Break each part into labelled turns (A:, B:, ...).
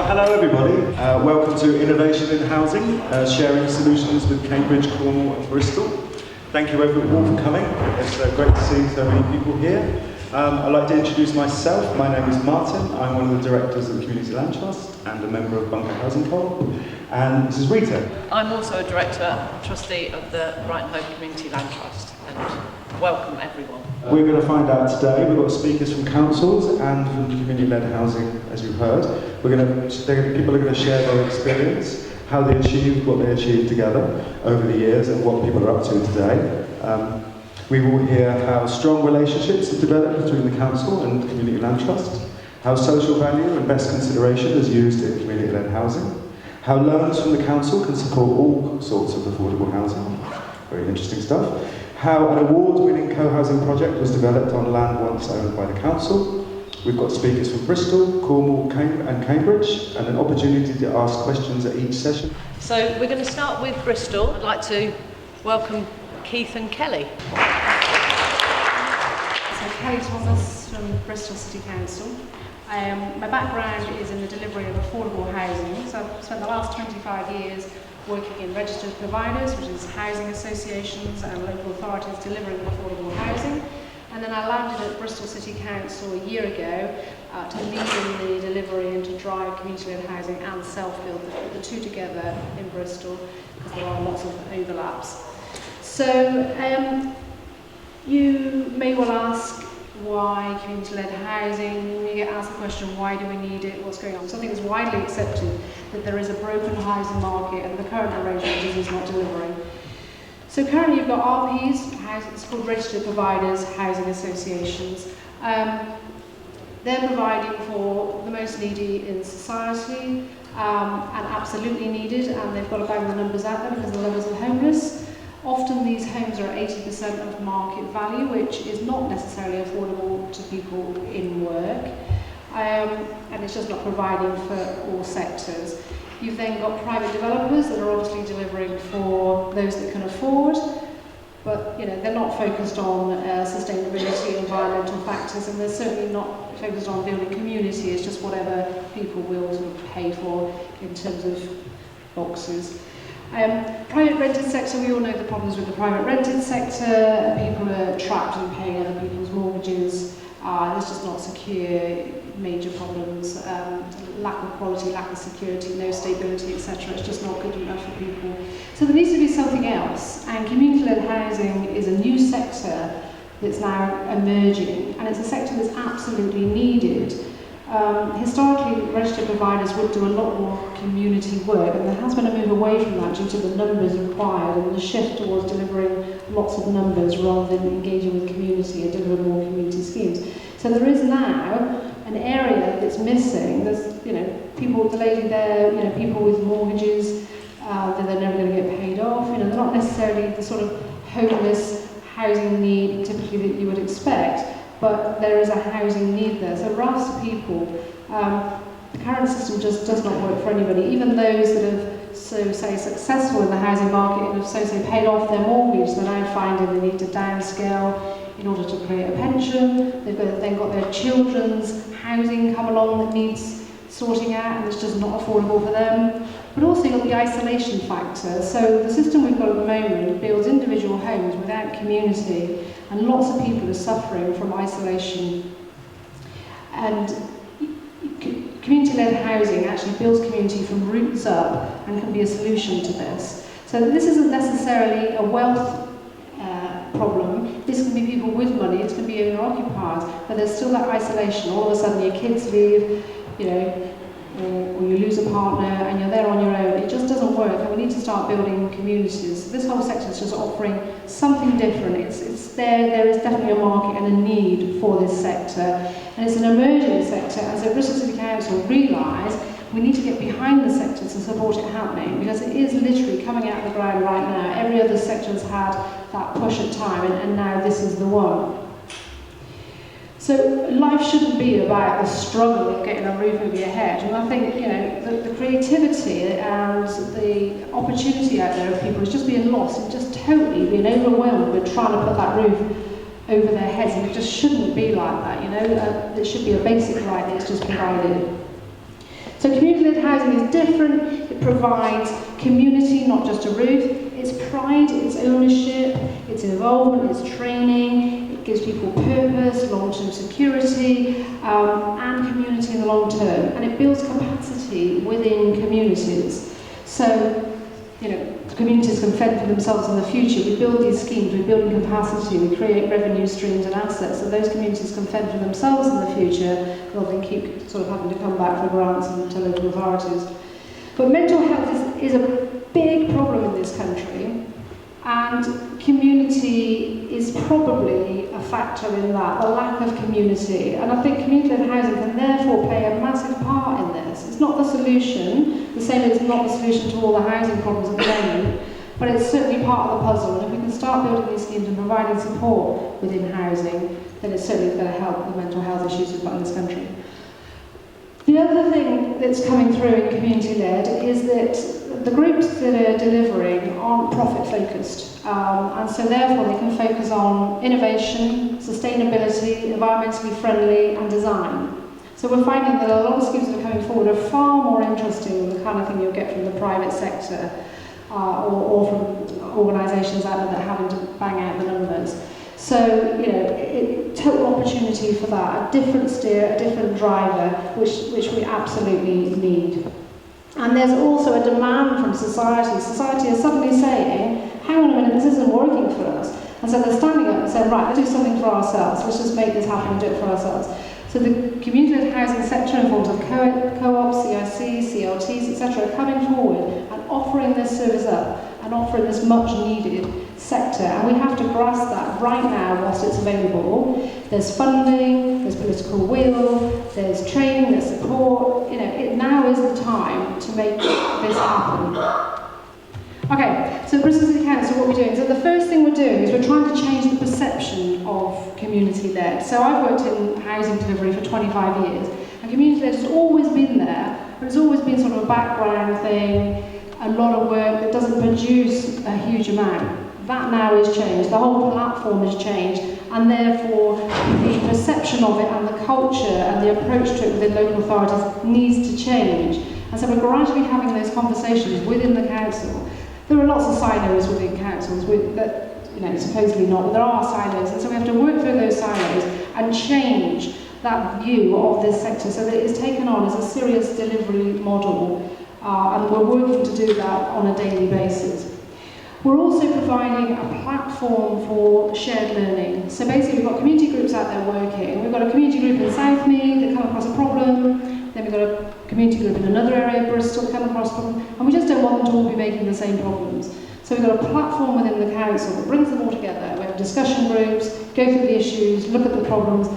A: Hello everybody, welcome to Innovation in Housing, sharing solutions with Cambridge, Cornwall and Bristol. Thank you everyone for coming, it's great to see so many people here. I'd like to introduce myself. My name is Martin, I'm one of the directors of the Community Land Trust and a member of Bunker Housing Co-op. And this is Rita.
B: I'm also a director, trustee of the Brighton Hove Community Land Trust, and welcome everyone.
A: We're going to find out today, we've got speakers from councils and from community-led housing, as you've heard. People are going to share their experience, how they achieved what they achieved together over the years and what people are up to today. We will hear how strong relationships have developed between the council and community land trust, how social value and best consideration is used in community-led housing, how loans from the council can support all sorts of affordable housing, very interesting stuff, how an award-winning co-housing project was developed on land once owned by the council. We've got speakers from Bristol, Cornwall and Cambridge, and an opportunity to ask questions at each session.
B: So we're going to start with Bristol. I'd like to welcome Keith and Kelly.
C: So Kelly Thomas from Bristol City Council. My background is in the delivery of affordable housing, so I've spent the last 25 years working in registered providers, which is housing associations and local authorities delivering affordable housing. And then I landed at Bristol City Council a year ago to lead in the delivery and to drive community-led housing and self-build, the two together in Bristol, because there are lots of overlaps. So you may well ask why community-led housing. You get asked the question, why do we need it, what's going on? Something that's widely accepted that there is a broken housing market and the current arrangement is not delivering. So currently you've got RPs, it's called registered providers, housing associations. They're providing for the most needy in society and absolutely needed, and they've got to bang the numbers out there because the levels are homeless. Often these homes are at 80% of market value, which is not necessarily affordable to people in work, and it's just not providing for all sectors. You've then got private developers that are obviously delivering for those that can afford, but they're not focused on sustainability, environmental factors, and they're certainly not focused on building community. It's just whatever people will sort of pay for in terms of boxes. Private rented sector, we all know the problems with the private rented sector. People are trapped in paying other people's mortgages. It's just not secure, major problems, lack of quality, lack of security, no stability, etc. It's just not good enough for people. So there needs to be something else, and community-led housing is a new sector that's now emerging, and it's a sector that's absolutely needed. Historically, registered providers would do a lot more community work, and there has been a move away from that due to the numbers required and the shift towards delivering lots of numbers rather than engaging with community and delivering more community schemes. So there is now an area that's missing. There's, people, the lady there, people with mortgages that they're never going to get paid off. They're not necessarily the sort of homeless housing need typically that you would expect. But there is a housing need there. So RAFs people, the current system just does not work for anybody. Even those that have, say, successful in the housing market and have, say, paid off their mortgage, they're now finding they need to downscale in order to create a pension. They've then got their children's housing come along that needs sorting out, and it's just not affordable for them. But also you've got the isolation factor. So the system we've got at the moment builds individual homes without community, and lots of people are suffering from isolation. And community-led housing actually builds community from roots up and can be a solution to this. So this isn't necessarily a wealth problem. This can be people with money, it can be owner-occupiers, but there's still that isolation. All of a sudden your kids leave, or you lose a partner and you're there on your own. It just doesn't work, and we need to start building communities. This whole sector is just offering something different. There is definitely a market and a need for this sector, and it's an emerging sector. And so Bristol City Council realise we need to get behind the sector to support it happening, because it is literally coming out of the ground right now. Every other sector has had that push at time, and now this is the one. So life shouldn't be about the struggle of getting a roof over your head. And I think, the creativity and the opportunity out there of people is just being lost and just totally being overwhelmed with trying to put that roof over their heads. And it just shouldn't be like that, It should be a basic right that's just provided. So community-led housing is different. It provides community, not just a roof. It's pride, it's ownership, it's involvement, it's training. It gives people purpose, long-term security, and community in the long term. And it builds capacity within communities. So, you know, communities can fend for themselves in the future. We build these schemes, we build capacity, we create revenue streams and assets, so those communities can fend for themselves in the future rather than keep sort of having to come back for grants and to local authorities. But mental health is a big problem in this country, and community is probably a factor in that, the lack of community. And I think community-led housing can therefore play a massive part in this. It's not the solution, the same as it's not the solution to all the housing problems at the moment, but it's certainly part of the puzzle. And if we can start building these schemes and providing support within housing, then it's certainly going to help the mental health issues we've got in this country. The other thing that's coming through in community-led is that the groups that are delivering aren't profit-focused, and so therefore they can focus on innovation, sustainability, environmentally friendly, and design. So we're finding that a lot of schemes that are coming forward are far more interesting than the kind of thing you'll get from the private sector or from organisations out there that are having to bang out the numbers. So, you know, total opportunity for that, a different steer, a different driver, which we absolutely need. And there's also a demand from society. Society is suddenly saying, hang on a minute, this isn't working for us. And so they're standing up and saying, right, let's do something for ourselves. Let's just make this happen and do it for ourselves. So the community housing sector in forms of co-ops, CICs, CLTs, etc. are coming forward and offering this service up and offering this much needed sector. And we have to grasp that right now whilst it's available. There's funding, there's political will, there's training, there's support. You know, now is the time to make this happen. Okay, so Bristol City Council, what we're doing. So the first thing we're doing is we're trying to change the perception of community-led. So I've worked in housing delivery for 25 years, and community-led has always been there, but it's always been sort of a background thing, a lot of work that doesn't produce a huge amount. That now is changed. The whole platform has changed, and therefore the perception of it and the culture and the approach to it within local authorities needs to change. And so we're gradually having those conversations within the council. There are lots of silos within councils that, you know, supposedly not, but there are silos, and so we have to work through those silos and change that view of this sector so that it is taken on as a serious delivery model, and we're working to do that on a daily basis. We're also providing a platform for shared learning. So basically we've got community groups out there working. We've got a community group in Southmead that come across a problem, then we've got a community group in another area of Bristol that come across a problem, and we just don't want them to all be making the same problems. So we've got a platform within the council that brings them all together. We have discussion groups, go through the issues, look at the problems,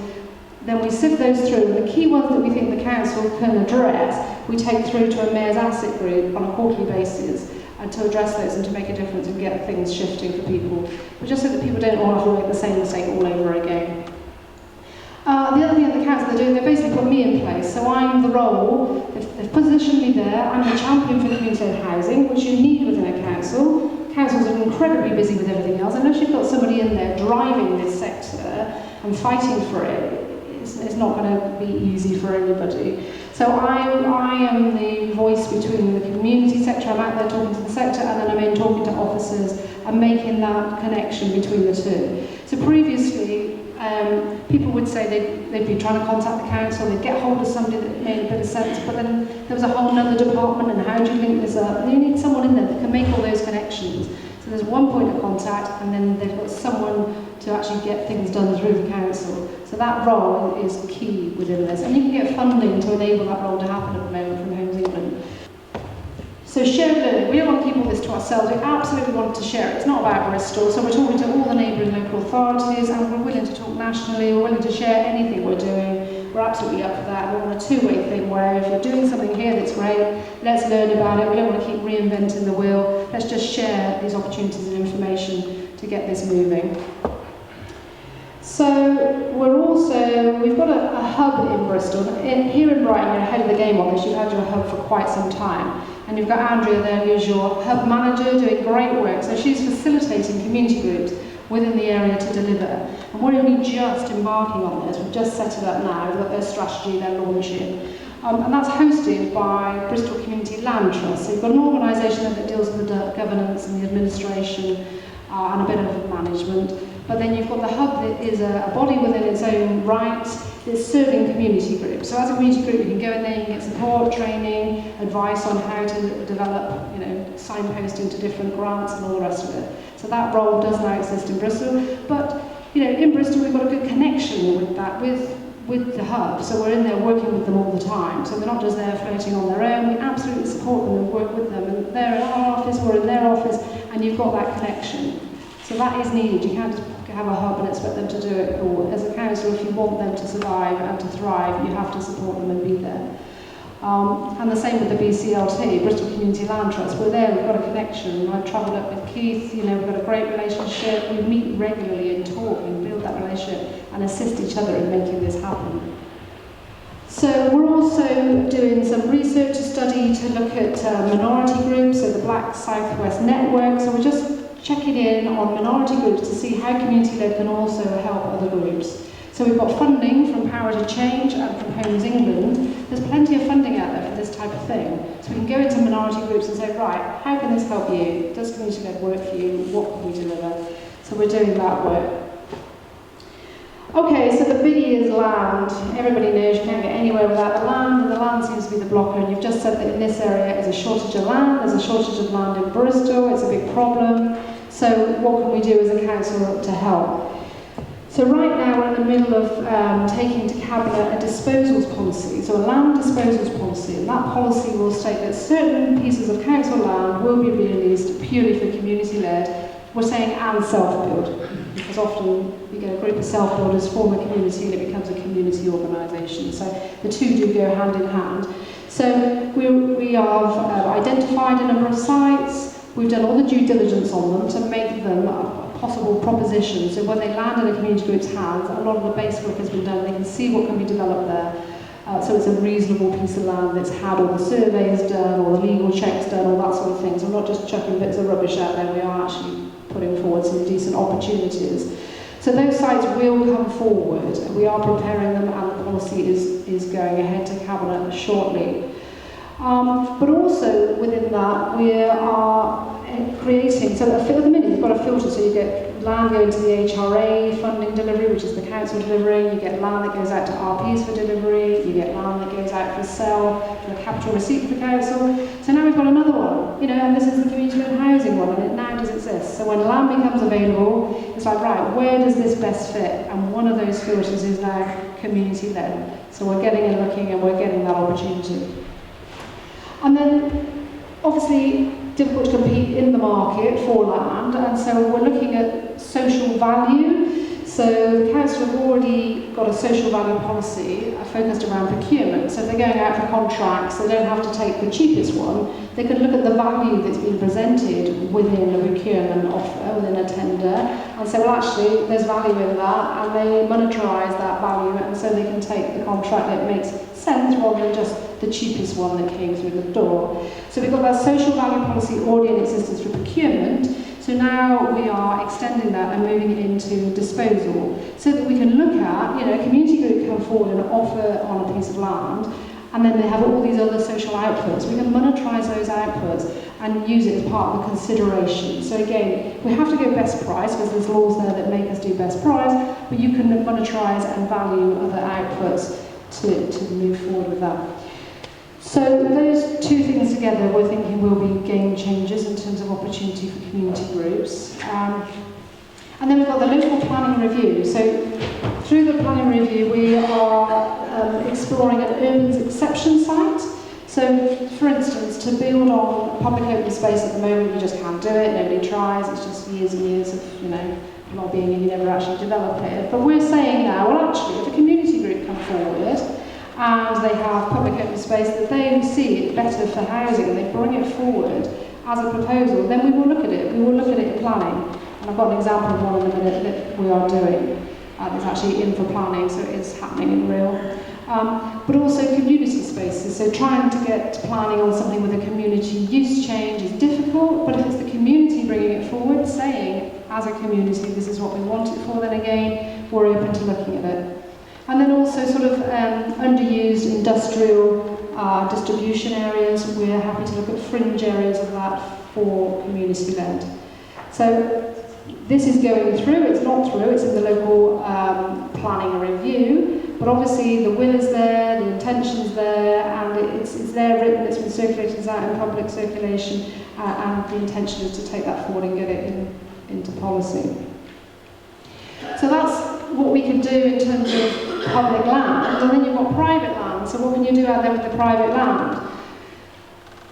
C: then we sift those through, and the key ones that we think the council can address, we take through to a mayor's asset group on a quarterly basis, and to address those and to make a difference and get things shifting for people. But just so that people don't all have to make the same mistake all over again. The other thing that the council are doing, they basically put me in place. So I'm the role, they've positioned me there, I'm the champion for community-led housing, which you need within a council. Councils are incredibly busy with everything else. Unless you've got somebody in there driving this sector and fighting for it, it's not going to be easy for anybody. So I am the voice between the community sector, I'm out there talking to the sector, and then I'm in talking to officers and making that connection between the two. So previously, people would say they'd be trying to contact the council, they'd get hold of somebody that made a bit of sense, but then there was a whole other department, and how do you link this up? And you need someone in there that can make all those connections. So there's one point of contact, and then they've got someone to actually get things done through the council. So that role is key within this. And you can get funding to enable that role to happen at the moment from Homes England. So shared learning, we don't want to keep all this to ourselves, we absolutely want to share it. It's not about Bristol, so we're talking to all the neighbouring local authorities, and we're willing to talk nationally, we're willing to share anything we're doing. We're absolutely up for that. We want a two-way thing where if you're doing something here that's great, let's learn about it. We don't want to keep reinventing the wheel. Let's just share these opportunities and information to get this moving. So we've got a hub in Bristol. Here in Brighton, you're ahead of the game on this. You've had your hub for quite some time. And you've got Andrea there, who's your hub manager, doing great work. So she's facilitating community groups within the area to deliver. And we're only just embarking on this. We've just set it up now. We've got their strategy, they're launching. and that's hosted by Bristol Community Land Trust. So you've got an organisation that deals with the governance and the administration and a bit of management. But then you've got the hub that is a body within its own right that's serving community groups. So as a community group, you can go in there, you can get support, training, advice on how to develop, signposting to different grants and all the rest of it. So that role does now exist in Bristol. But, in Bristol, we've got a good connection with that, with the hub. So we're in there working with them all the time. So they're not just there floating on their own. We absolutely support them and work with them. And they're in our office, we're in their office, and you've got that connection. So that is needed. You can't just have a hub and expect them to do it all. As a council, if you want them to survive and to thrive, you have to support them and be there. And the same with the BCLT, Bristol Community Land Trust. We're there, we've got a connection. I've travelled up with Keith, we've got a great relationship. We meet regularly and talk and build that relationship and assist each other in making this happen. So we're also doing some research study to look at minority groups, so the Black Southwest Network. So we're just checking in on minority groups to see how community-led can also help other groups. So we've got funding from Power to Change and from Homes England. There's plenty of funding out there for this type of thing. So we can go into minority groups and say, right, how can this help you? Does community-led work for you? What can we deliver? So we're doing that work. Okay, so the biggie is land. Everybody knows you can't get anywhere without the land, and the land seems to be the blocker. And you've just said that in this area is a shortage of land. There's a shortage of land in Bristol. It's a big problem. So what can we do as a council to help? So right now we're in the middle of taking to Cabinet a disposals policy, so a land disposals policy, and that policy will state that certain pieces of council land will be released purely for community-led. We're saying and self-build, because often you get a group of self-builders form a community and it becomes a community organisation. So the two do go hand in hand. So we have identified a number of sites. We've done all the due diligence on them to make them a possible proposition. So when they land in a community group's hands, a lot of the base work has been done. They can see what can be developed there. So it's a reasonable piece of land that's had all the surveys done, all the legal checks done, all that sort of thing. So we're not just chucking bits of rubbish out there. We are actually putting forward some decent opportunities. So those sites will come forward. We are preparing them, and the policy is going ahead to Cabinet shortly. But also within that, we are creating, so at the minute you've got a filter, so you get land going to the HRA funding delivery, which is the council delivery, you get land that goes out to RPs for delivery, you get land that goes out for sale, for a capital receipt for the council. So now we've got another one, and this is the community-led housing one, and it now does exist. So when land becomes available, it's like, right, where does this best fit? And one of those filters is now community-led. So we're getting and looking, and we're getting that opportunity. And then, obviously, difficult to compete in the market for land, and so we're looking at social value. So the council have already got a social value policy focused around procurement. So if they're going out for contracts, they don't have to take the cheapest one. They can look at the value that's been presented within a procurement offer, within a tender, and say, well, actually, there's value in that, and they monetize that value, and so they can take the contract that makes sense rather than just the cheapest one that came through the door. So we've got that social value policy already in existence for procurement. So now we are extending that and moving it into disposal, so that we can look at, a community group come forward and offer on a piece of land, and then they have all these other social outputs. We can monetize those outputs and use it as part of the consideration. So again, we have to go best price, because there's laws there that make us do best price, but you can monetize and value other outputs to move forward with that. So those two things together, we're thinking will be game changers in terms of opportunity for community groups. And then we've got the local planning review. So through the planning review, we are exploring an urban exception site. So, for instance, to build on public open space at the moment, you just can't do it. Nobody tries. It's just years and years of lobbying, and you never actually develop it. But we're saying now, well, actually, if a community group come forward and they have public open space that they see it better for housing, and they bring it forward as a proposal, then we will look at it. We will look at it in planning. And I've got an example of one in a minute that we are doing. It's actually in for planning, so it is happening in real. But also community spaces. So trying to get planning on something with a community use change is difficult, but if it's the community bringing it forward, saying, as a community, this is what we want it for, then again, we're open to looking at it. And then also also sort of underused industrial distribution areas. We're happy to look at fringe areas of that for community-led. So this is going through, it's not through, it's in the local planning review, but obviously the will is there, the intention's there, and it's there written, it's been circulated, it's out in public circulation, and the intention is to take that forward and get it into policy. So that's what we can do in terms of public land, and then you've got private land, so what can you do out there with the private land?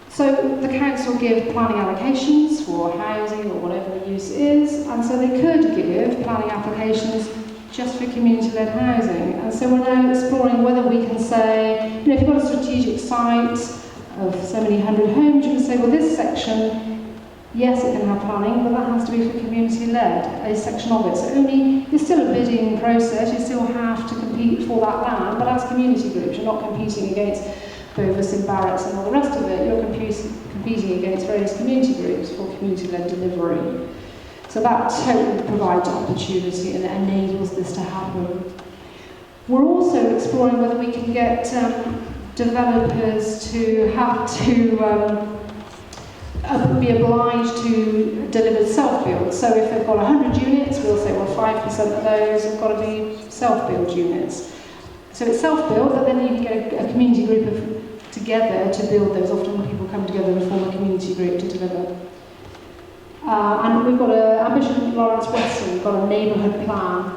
C: So the council give planning allocations for housing or whatever the use is, and so they could give planning applications just for community-led housing. And so we're now exploring whether we can say, if you've got a strategic site of so many hundred homes, you can say, well, this section, yes, it can have planning, but that has to be for community-led, a section of it. So it's still a bidding process, you still have to compete for that land, but as community groups, you're not competing against Bovis and Barrett's and all the rest of it, you're competing against various community groups for community-led delivery. So that totally provides opportunity and it enables this to happen. We're also exploring whether we can get developers to have to be obliged to deliver self-build. So if they've got 100 units, we'll say, well, 5% of those have got to be self-build units. So it's self-build, but then you can get a community group together to build those. Often people come together and form a community group to deliver. And we've got an ambition, Lawrence Weston, we've got a neighbourhood plan.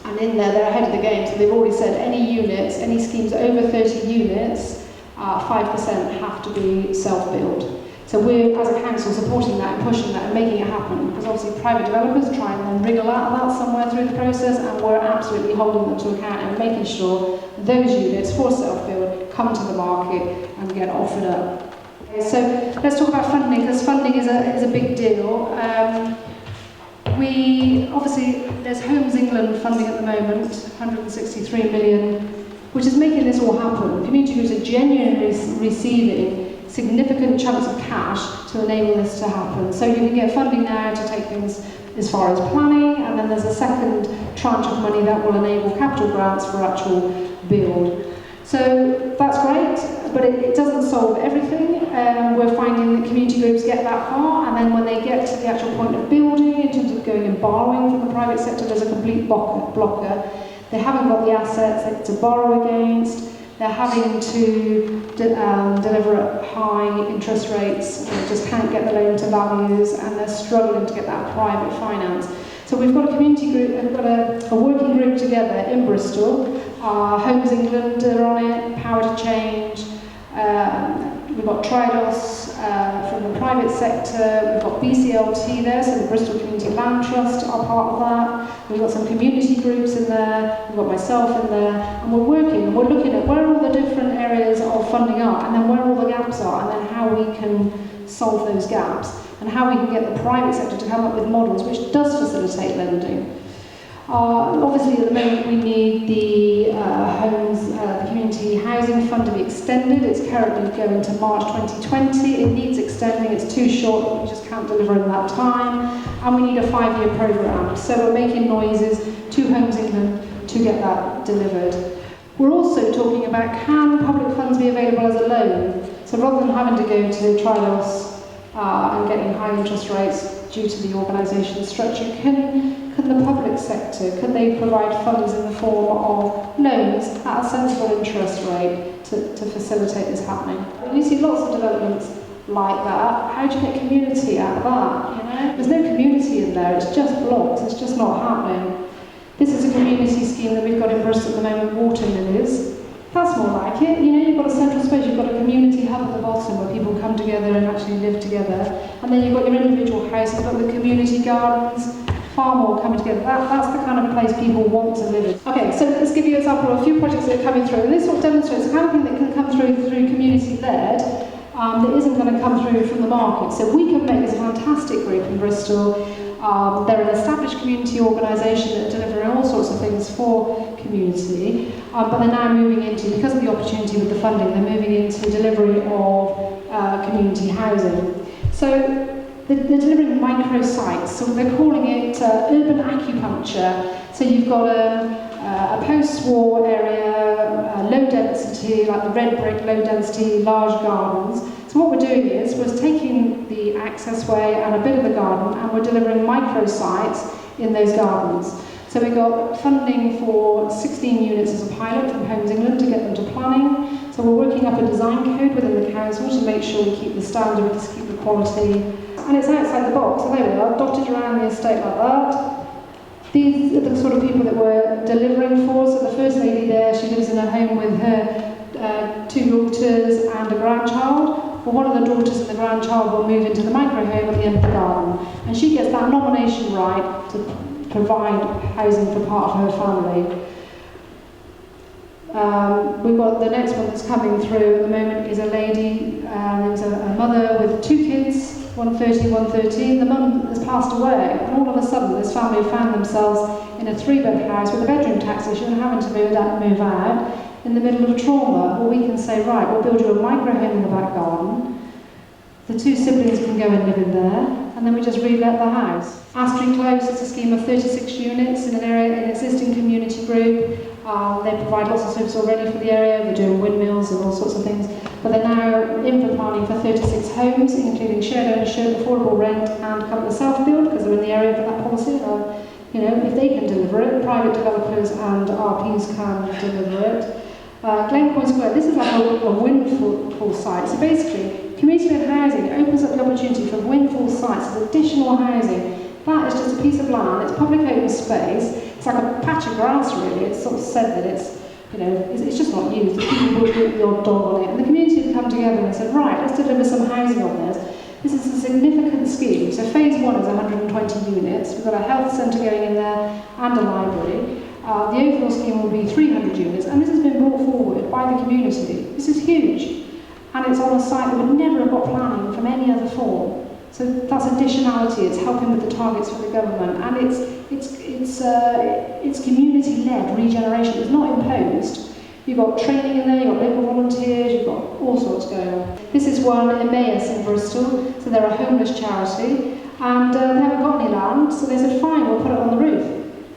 C: And in there, they're ahead of the game, so they've already said any units, any schemes over 30 units, 5% have to be self-build. So we're, as a council, supporting that and pushing that and making it happen, because obviously private developers try and then wriggle out of that somewhere through the process, and we're absolutely holding them to account and making sure those units for self-build come to the market and get offered up. So let's talk about funding, because funding is a big deal. There's Homes England funding at the moment, 163 million, which is making this all happen. Community groups are genuinely receiving significant chunks of cash to enable this to happen. So you can get funding now to take things as far as planning, and then there's a second tranche of money that will enable capital grants for actual build. So that's great, but it doesn't solve everything. We're finding that community groups get that far, and then when they get to the actual point of building, in terms of going and borrowing from the private sector, there's a complete blocker. They haven't got the assets to borrow against. They're having to deliver at high interest rates, they just can't get the loan to values, and they're struggling to get that private finance. So we've got a community group, we've got a working group together in Bristol. Homes England are on it, Power to Change. We've got Tridos from the private sector. We've got BCLT there, so the Bristol Community Land Trust are part of that. We've got some community groups in there. We've got myself in there, and we're working. And we're looking at where all the different areas of funding are, and then where all the gaps are, and then how we can solve those gaps, and how we can get the private sector to come up with models which does facilitate lending. Obviously, at the moment, we need the the Community Housing Fund to be extended. It's currently going to March 2020. It needs extending. It's too short. We just can't deliver in that time. And we need a 5-year programme. So we're making noises to Homes England to get that delivered. We're also talking about, can public funds be available as a loan? So rather than having to go to Tridos and getting high interest rates due to the organisation structure, can the public sector, can they provide funds in the form of loans at a sensible interest rate to facilitate this happening? And you see lots of developments like that. How do you get community out of that? You know, there's no community in there. It's just blocks. It's just not happening. This is a community scheme that we've got in Bristol at the moment, Water Lilies. That's more like it. You know, you've got a central space, you've got a community hub at the bottom where people come together and actually live together. And then you've got your individual houses, but with community gardens, far more coming together. That's the kind of place people want to live in. Okay, so let's give you an example of a few projects that are coming through. And this sort of demonstrates the kind of thing that can come through community-led that isn't going to come through from the market. So We Can Make is a fantastic group in Bristol. They're an established community organisation that are delivering all sorts of things for community, but they're now moving into, because of the opportunity with the funding, they're moving into delivery of community housing. So they're delivering micro sites, so they're calling it urban acupuncture. So you've got a post-war area, low density, like the red brick, low density, large gardens. So what we're doing is we're taking the access way and a bit of the garden, and we're delivering micro sites in those gardens. So we got funding for 16 units as a pilot from Homes England to get them to planning. So we're working up a design code within the council to make sure we keep the standards, keep the quality. And it's outside the box. So there we are, dotted around the estate like that. These are the sort of people that we're delivering for. So the first lady there, she lives in a home with her 2 daughters and a grandchild. Well, one of the daughters and the grandchild will move into the micro home at the end of the garden. And she gets that nomination right to provide housing for part of her family. We've got the next one that's coming through at the moment is a lady, there's a mother with 2 kids, one 30, one 13. The mum has passed away, and all of a sudden this family found themselves in a 3-bed house with a bedroom taxation and having to move out in the middle of trauma. Well, we can say, right, we'll build you a micro home in the back garden. The 2 siblings can go and live in there, and then we just relet the house. Astry Close is a scheme of 36 units in an area, an existing community group. They provide lots of service already for the area. They're doing windmills and all sorts of things. But they're now in for planning for 36 homes, including shared ownership, affordable rent, and come to self-build, because they're in the area for that policy. You know, if they can deliver it, private developers and RPs can deliver it. Glencoe Square, this is like a windfall site. So basically, community-led housing opens up the opportunity for windfall sites as additional housing. That is just a piece of land, it's public open space, it's like a patch of grass really. It's sort of said that it's, you know, it's just not used. People will put the odd dog on it. And the community have come together and said, right, let's deliver some housing on this. This is a significant scheme. So phase 1 is 120 units. We've got a health centre going in there and a library. The overall scheme will be 300 units, and this has been brought forward by the community. This is huge. And it's on a site that would never have got planning from any other form. So that's additionality, it's helping with the targets for the government, and it's community-led regeneration, it's not imposed. You've got training in there, you've got local volunteers, you've got all sorts going on. This is one, Emmaus in Bristol, so they're a homeless charity, and they haven't got any land, so they said, fine, we'll put it on the roof.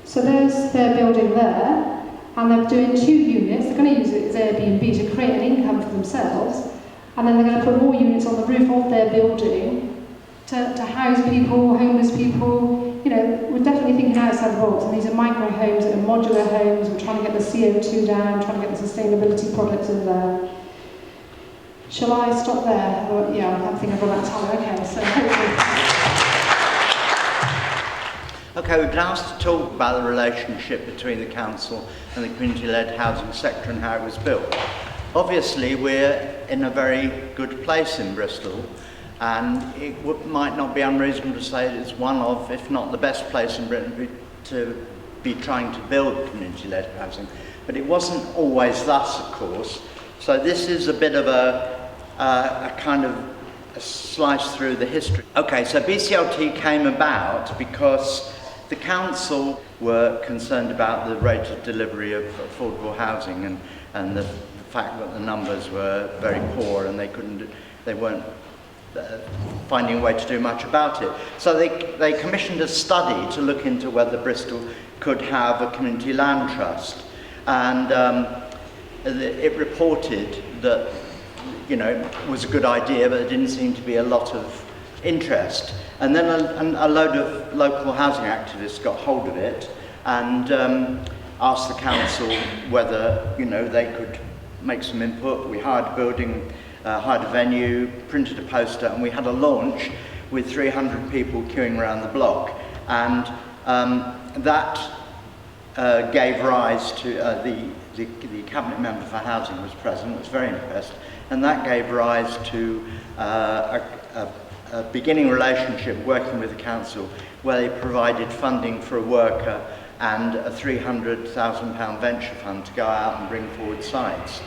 C: So there's their building there, and they're doing 2 units, they're going to use it as Airbnb to create an income for themselves, and then they're going to put more units on the roof of their building to house people, homeless people. You know, we're definitely thinking outside the box, and these are micro homes and modular homes. We're trying to get the CO2 down, trying to get the sustainability products in there. Shall I stop there? Or, yeah, I think I've run out of time. Okay, so hopefully.
D: Okay, we've been asked to talk about the relationship between the council and the community-led housing sector and how it was built. Obviously, we're in a very good place in Bristol, and it might not be unreasonable to say that it's one of, if not the best place in Britain to be trying to build community-led housing. But it wasn't always thus, of course. So this is a bit of a kind of a slice through the history. Okay, so BCLT came about because the council were concerned about the rate of delivery of affordable housing and the fact that the numbers were very poor and they weren't finding a way to do much about it. So they commissioned a study to look into whether Bristol could have a community land trust, and it reported that, you know, it was a good idea, but there didn't seem to be a lot of interest. And then a load of local housing activists got hold of it and asked the council whether, you know, they could make some input. We hired a building, hired a venue, printed a poster, and we had a launch with 300 people queuing around the block. And that gave rise to, the cabinet member for housing was present, was very impressed, and that gave rise to a beginning relationship working with the council where they provided funding for a worker and a £300,000 venture fund to go out and bring forward sites.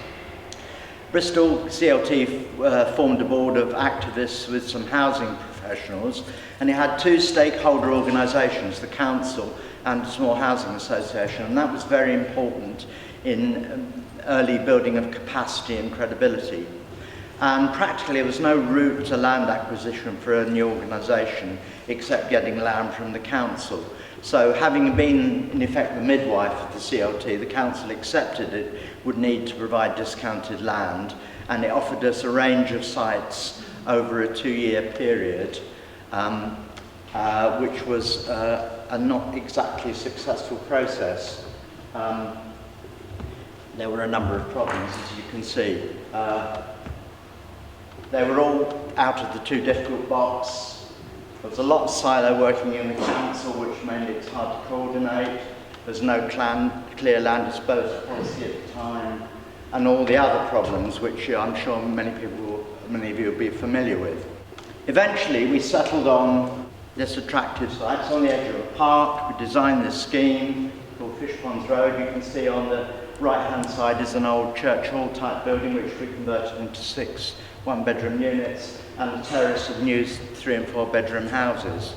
D: Bristol CLT formed a board of activists with some housing professionals, and it had 2 stakeholder organisations, the council and a small housing association, and that was very important in early building of capacity and credibility. And practically there was no route to land acquisition for a new organisation except getting land from the council. So having been in effect the midwife of the CLT, the council accepted it would need to provide discounted land, and it offered us a range of sites over a 2-year period, which was a not exactly successful process. There were a number of problems, as you can see. They were all out of the too difficult box. There was a lot of silo working in the council, which made it hard to coordinate. There's no clear land disposal policy at the time, and all the other problems, which I'm sure many of you will be familiar with. Eventually, we settled on this attractive site. It's on the edge of a park. We designed this scheme called Fish Ponds Road. You can see on the right-hand side is an old church hall type building, which we converted into 6 one-bedroom units, and a terrace of new 3 and 4 bedroom houses.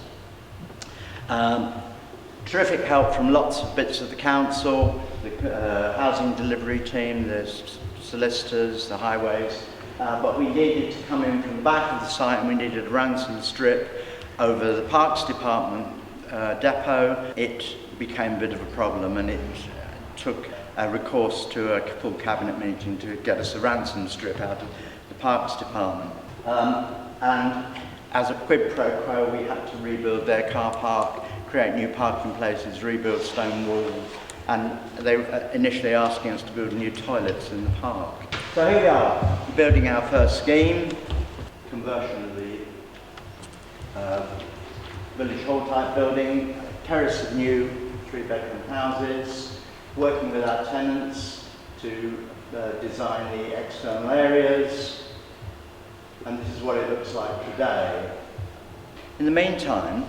D: Terrific help from lots of bits of the council, the housing delivery team, the solicitors, the highways, but we needed to come in from the back of the site, and we needed a ransom strip over the Parks Department depot. It became a bit of a problem, and it took a recourse to a full cabinet meeting to get us a ransom strip out of the Parks Department. And as a quid pro quo, we had to rebuild their car park, create new parking places, rebuild stone walls, and they were initially asking us to build new toilets in the park. So here we are, building our first scheme, conversion of the village hall type building, terrace of new 3-bedroom houses, working with our tenants to design the external areas, and this is what it looks like today. In the meantime,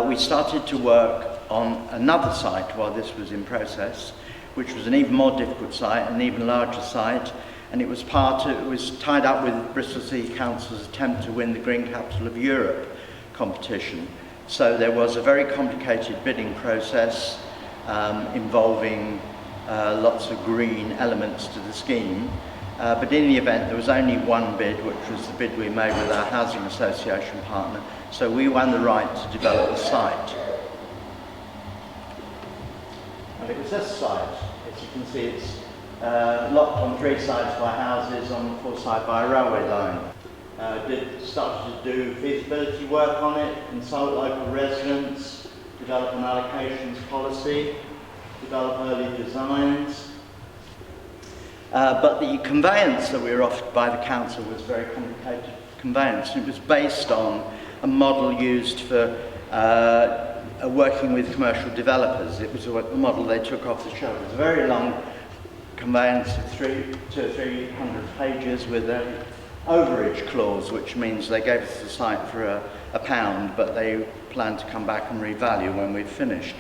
D: we started to work on another site while this was in process, which was an even more difficult site, an even larger site, and it was tied up with Bristol City Council's attempt to win the Green Capital of Europe competition. So there was a very complicated bidding process involving lots of green elements to the scheme. But in the event, there was only one bid, which was the bid we made with our housing association partner. So we won the right to develop the site. And it was this site. As you can see, it's locked on 3 sides by houses, on 4 sides by a railway line. Started to do feasibility work on it, consult local residents, develop an allocations policy, develop early designs. But the conveyance that we were offered by the council was a very complicated conveyance. It was based on a model used for working with commercial developers. It was a model they took off the shelf. It was a very long conveyance of 200 or 300 pages with an overage clause, which means they gave us the site for £1, but they planned to come back and revalue when we'd finished.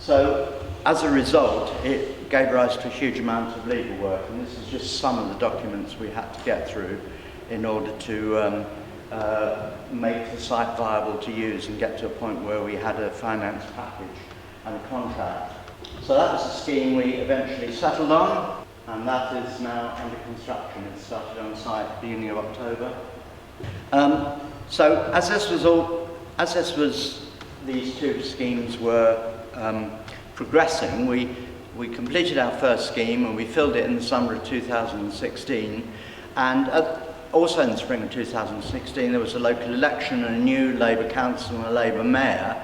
D: So, as a result, it gave rise to a huge amount of legal work, and this is just some of the documents we had to get through in order to make the site viable to use and get to a point where we had a finance package and a contract. So that was the scheme we eventually settled on, and that is now under construction. It started on site at the beginning of October. So these 2 schemes were progressing, we completed our first scheme and we filled it in the summer of 2016, and also in the spring of 2016 there was a local election and a new Labour council and a Labour mayor,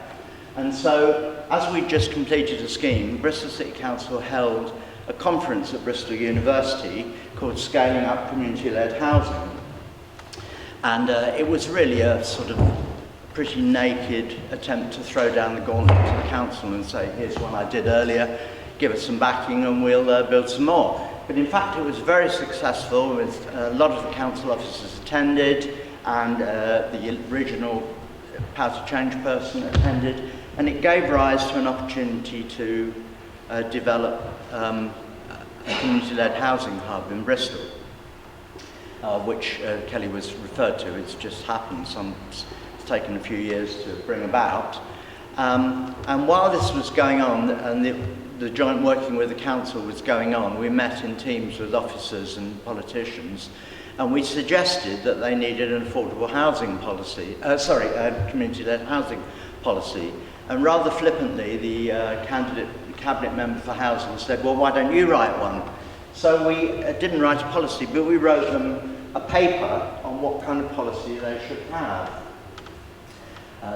D: and so as we just completed a scheme, Bristol City Council held a conference at Bristol University called Scaling Up Community-Led Housing, and it was really a sort of pretty naked attempt to throw down the gauntlet to the council and say, here's one I did earlier, give us some backing and we'll build some more. But in fact it was very successful, with a lot of the council officers attended, and the regional power to change person attended, and it gave rise to an opportunity to develop a community-led housing hub in Bristol, which Kelly was referred to. It's just happened. It's taken a few years to bring about. And while this was going on, and the joint working with the council was going on, we met in teams with officers and politicians, and we suggested that they needed an affordable housing policy, community-led housing policy. And rather flippantly, the cabinet member for housing said, well, why don't you write one? So we didn't write a policy, but we wrote them a paper on what kind of policy they should have.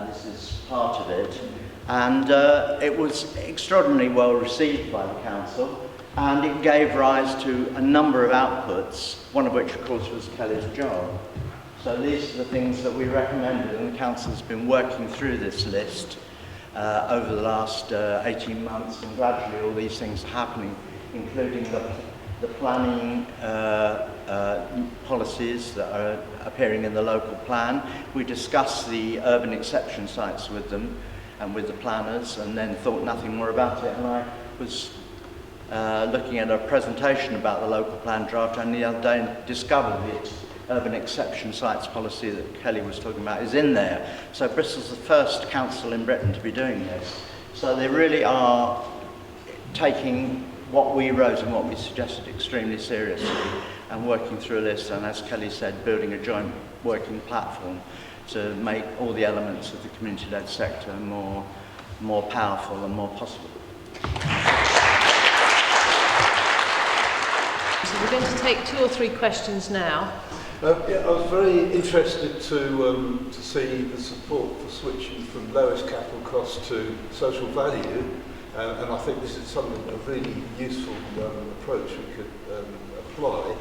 D: This is part of it. And it was extraordinarily well received by the council, and it gave rise to a number of outputs, one of which, of course, was Kelly's job. So these are the things that we recommended, and the council's been working through this list over the last 18 months, and gradually all these things are happening, including the planning policies that are appearing in the local plan. We discussed the urban exception sites with them and with the planners, and then thought nothing more about it. And I was looking at a presentation about the local plan draft only the other day and discovered the urban exception sites policy that Kelly was talking about is in there. So Bristol's the first council in Britain to be doing this. So they really are taking what we wrote and what we suggested extremely seriously and working through a list, and as Kelly said, building a joint working platform to make all the elements of the community-led sector more powerful and more possible.
B: So we're going to take 2 or 3 questions now.
E: I was very interested to see the support for switching from lowest capital cost to social value, and I think this is something, a really useful approach we could apply.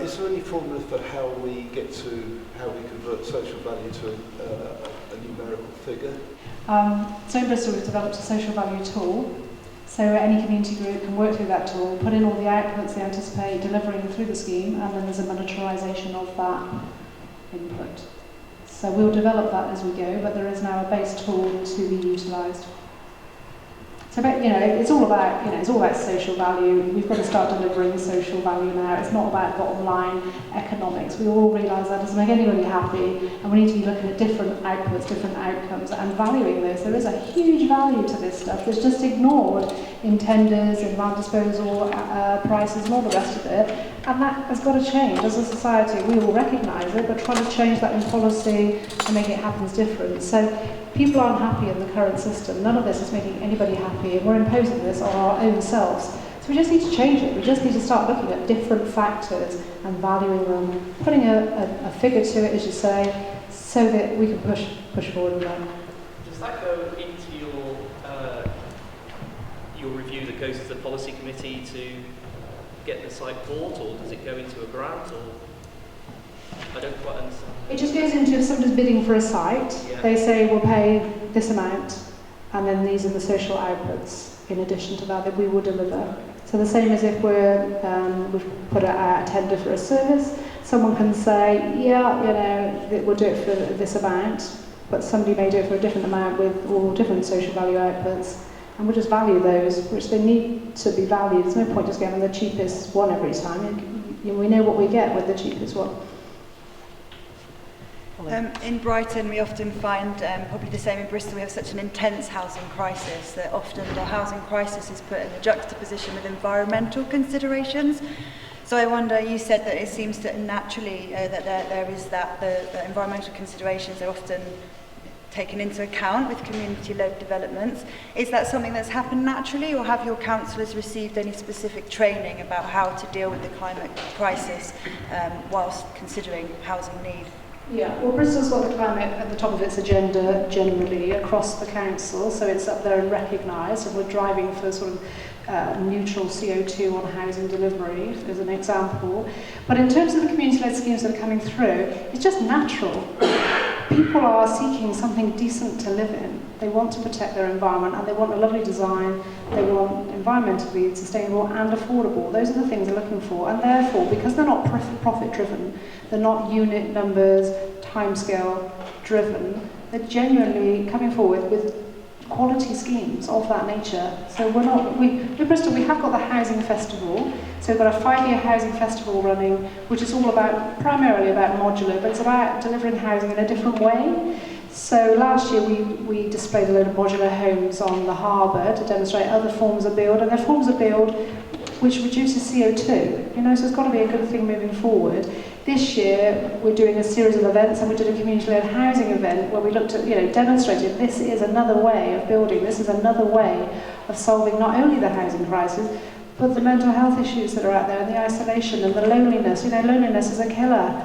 E: Is there any formula for how we convert social value to a numerical figure?
C: So in Bristol we've developed a social value tool. So any community group can work through that tool, put in all the outputs they anticipate delivering through the scheme, and then there's a monetarisation of that input. So we'll develop that as we go, but there is now a base tool to be utilised. So, it's all about social value. We've got to start delivering social value now. It's not about bottom line economics. We all realise that doesn't make anybody happy, and we need to be looking at different outputs, different outcomes, and valuing those. There is a huge value to this stuff that's just ignored in tenders, in land disposal prices, and all the rest of it. And that has got to change. As a society, we all recognise it, but trying to change that in policy and make it happen is different. So people aren't happy in the current system. None of this is making anybody happy, and we're imposing this on our own selves. So we just need to change it. We just need to start looking at different factors and valuing them, putting a figure to it, as you say, so that we can push forward with that.
F: Does that go into your review that goes to the policy committee to get the site bought, or does it go into a grant, or I don't quite understand.
C: It just goes into if somebody's bidding for a site, they say we'll pay this amount, and then these are the social outputs in addition to that we will deliver. So the same as if we've put a tender for a service, someone can say, we'll do it for this amount, but somebody may do it for a different amount with all different social value outputs, and we'll just value those, which they need to be valued. There's no point just getting the cheapest one every time. We know what we get with the cheapest one.
G: In Brighton, we often find, probably the same in Bristol, we have such an intense housing crisis that often the housing crisis is put in a juxtaposition with environmental considerations. So I wonder, you said that it seems that naturally that there is that the environmental considerations are often taken into account with community-led developments. Is that something that's happened naturally, or have your councillors received any specific training about how to deal with the climate crisis whilst considering housing need?
C: Yeah, well, Bristol's got the climate at the top of its agenda generally across the council, so it's up there and recognised, and we're driving for sort of neutral CO2 on housing delivery, as an example. But in terms of the community-led schemes that are coming through, it's just natural. People are seeking something decent to live in. They want to protect their environment, and they want a lovely design. They want environmentally sustainable and affordable. Those are the things they're looking for, and therefore, because they're not profit-driven, they're not unit numbers, timescale driven, they're genuinely coming forward with quality schemes of that nature. So with Bristol, we have got the Housing Festival. So we've got a 5-year housing festival running, which is all primarily about modular, but it's about delivering housing in a different way. So last year we displayed a load of modular homes on the harbour to demonstrate other forms of build, and they're forms of build which reduces CO2. So it's got to be a good thing moving forward. This year, we're doing a series of events, and we did a community-led housing event where we looked at, demonstrated this is another way of building, this is another way of solving not only the housing crisis, but the mental health issues that are out there, and the isolation and the loneliness. Loneliness is a killer.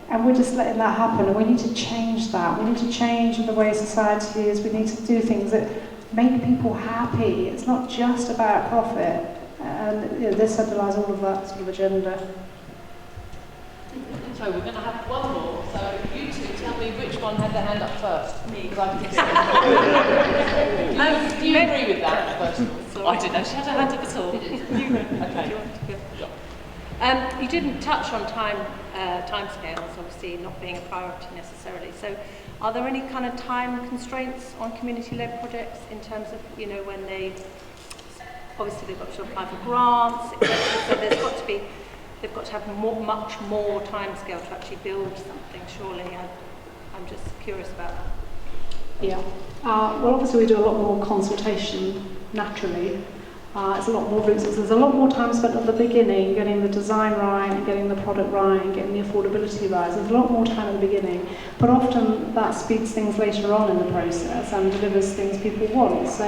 C: And we're just letting that happen, and we need to change that. We need to change the way society is. We need to do things that make people happy. It's not just about profit. And this underlies all of that sort of agenda.
B: So we're going to have one more. So you two tell me which one had their hand up first. Me. Because I can do you agree with that, first of all? I didn't know she had her hand up at all.
H: Okay. You didn't touch on timescales, obviously not being a priority necessarily. So are there any kind of time constraints on community-led projects in terms of, when obviously they've got to apply for grants, etc. So they've got to have much more timescale to actually build something, surely. I'm just curious about that.
C: Yeah. Well, obviously we do a lot more consultation, naturally. It's a lot more routes. There's a lot more time spent at the beginning getting the design right, and getting the product right, and getting the affordability right. There's a lot more time at the beginning, but often that speeds things later on in the process and delivers things people want. So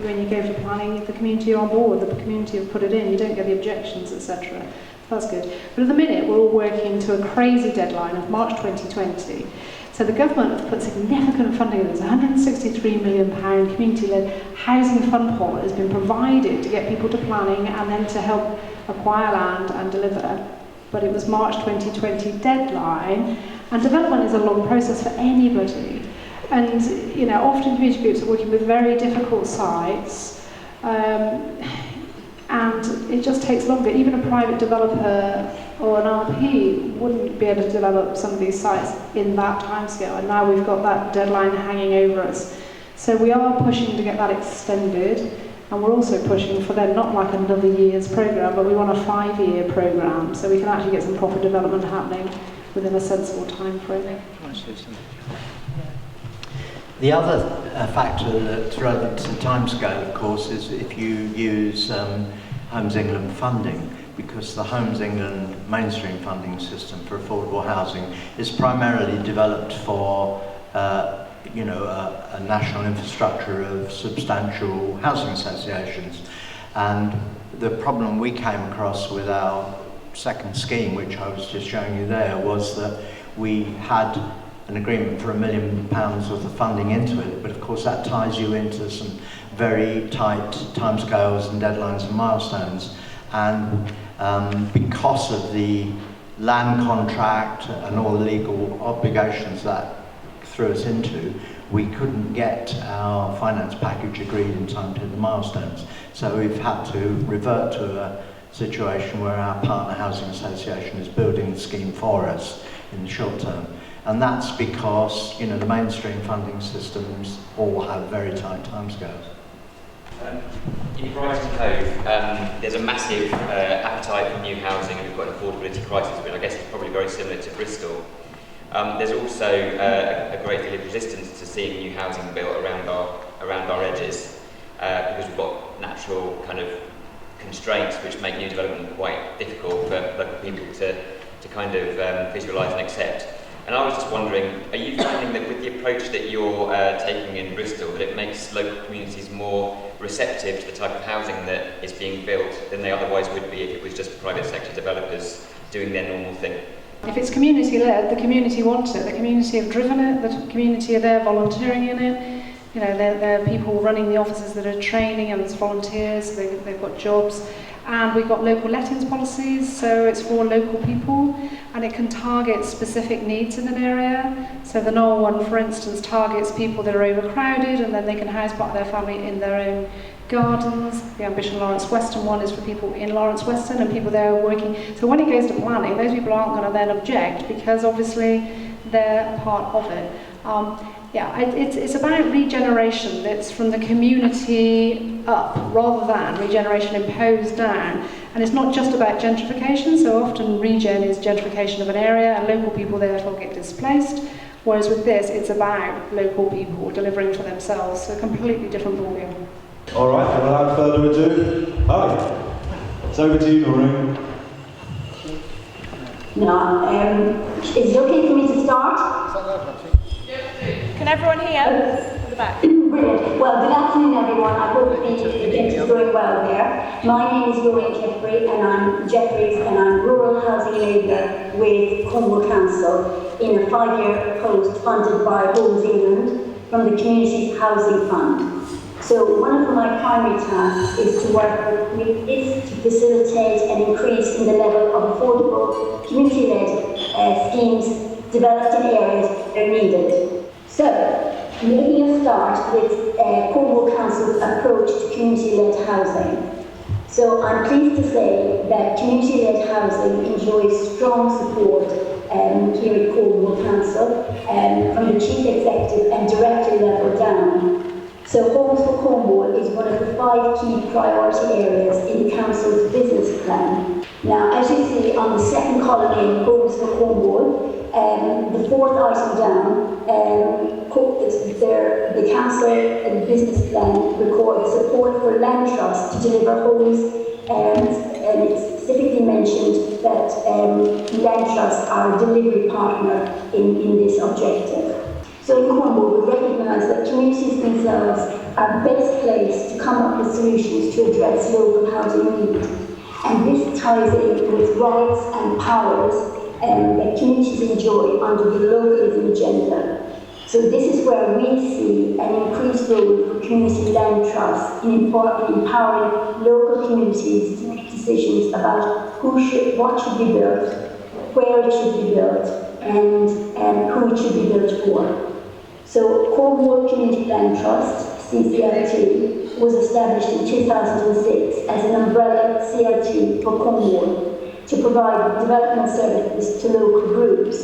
C: when you go for planning, if the community are on board, the community have put it in, you don't get the objections, etc. That's good. But at the minute, we're all working to a crazy deadline of March 2020. So the government have put significant funding in. There's a £163 million community-led housing fund pot that has been provided to get people to planning and then to help acquire land and deliver. But it was March 2020 deadline, and development is a long process for anybody. And often community groups are working with very difficult sites, and it just takes longer. Even a private developer or an RP wouldn't be able to develop some of these sites in that timescale, and now we've got that deadline hanging over us. So we are pushing to get that extended, and we're also pushing for them not like another year's programme, but we want a 5-year programme, so we can actually get some proper development happening within a sensible time frame.
D: The other factor that's relevant to timescale, of course, is if you use Homes England funding, because the Homes England mainstream funding system for affordable housing is primarily developed for a national infrastructure of substantial housing associations. And the problem we came across with our second scheme, which I was just showing you there, was that we had an agreement for £1 million worth of funding into it, but of course that ties you into some very tight timescales and deadlines and milestones. And because of the land contract and all the legal obligations that threw us into, we couldn't get our finance package agreed in time to hit the milestones. So we've had to revert to a situation where our partner housing association is building the scheme for us in the short term. And that's because, the mainstream funding systems all have very tight timescales.
I: In Brighton Hove, there's a massive appetite for new housing, and we've got an affordability crisis, which I guess is probably very similar to Bristol. There's also a great deal of resistance to seeing new housing built around our edges, because we've got natural kind of constraints which make new development quite difficult for local people to kind of visualise and accept. And I was just wondering, are you finding that with the approach that you're taking in Bristol, that it makes local communities more receptive to the type of housing that is being built than they otherwise would be if it was just private sector developers doing their normal thing?
C: If it's community-led, the community wants it. The community have driven it. The community are there volunteering in it. There are people running the offices that are training and as volunteers. They've got jobs. And we've got local lettings policies, so it's for local people, and it can target specific needs in an area. So the Knoll one, for instance, targets people that are overcrowded, and then they can house part of their family in their own gardens. The Ambition Lawrence Western one is for people in Lawrence Western and people there working. So when it goes to planning, those people aren't going to then object, because obviously they're part of it. It's about regeneration that's from the community up rather than regeneration imposed down. And it's not just about gentrification, so often regen is gentrification of an area and local people therefore get displaced, whereas with this it's about local people delivering for themselves, so a completely different ballgame.
A: All right, and without further ado, hi, it's over to you, Noreen.
J: No, is it okay for me to start?
H: Can everyone hear? At the back.
J: Brilliant. Well, good afternoon, everyone. I hope the event is going well there. My name is Noreen Jeffries, and I'm Rural Housing Labourer with Cornwall Council in a 5-year post funded by Hove England from the Community Housing Fund. So one of my primary tasks is to work with it to facilitate an increase in the level of affordable community-led schemes developed in areas that are needed. So, making a start with Cornwall Council's approach to community-led housing. So I'm pleased to say that community-led housing enjoys strong support here at Cornwall Council from the Chief Executive and Director level down. So Homes for Cornwall is one of the 5 key priority areas in the Council's business plan. Now, as you see on the second column in Homes for Cornwall, the 4th item down, the Council business plan records support for Land Trust to deliver homes, and it specifically mentioned that Land Trust are a delivery partner in this objective. So in Cornwall, we recognise that communities themselves are best placed to come up with solutions to address local housing needs. And this ties in with rights and powers that communities enjoy under the localism agenda. So this is where we see an increased role for community land trusts in empowering local communities to make decisions about what should be built, where it should be built, and who it should be built for. So Cornwall Community Land Trust, CCLT, was established in 2006 as an umbrella CLT for Cornwall to provide development services to local groups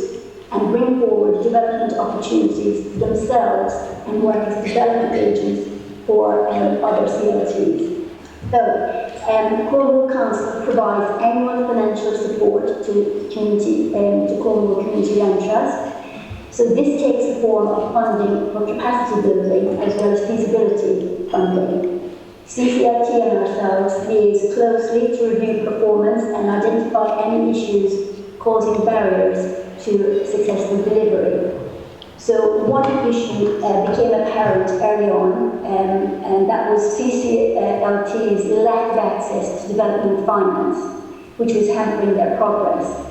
J: and bring forward development opportunities for themselves and work as development agents for other CLTs. So, Cornwall Council provides annual financial support to Cornwall Community Land Trust. So this takes the form of funding for capacity building as well as feasibility funding. CCLT and ourselves liaise closely to review performance and identify any issues causing barriers to successful delivery. So one issue became apparent early on, and that was CCLT's lack of access to development finance, which was hampering their progress.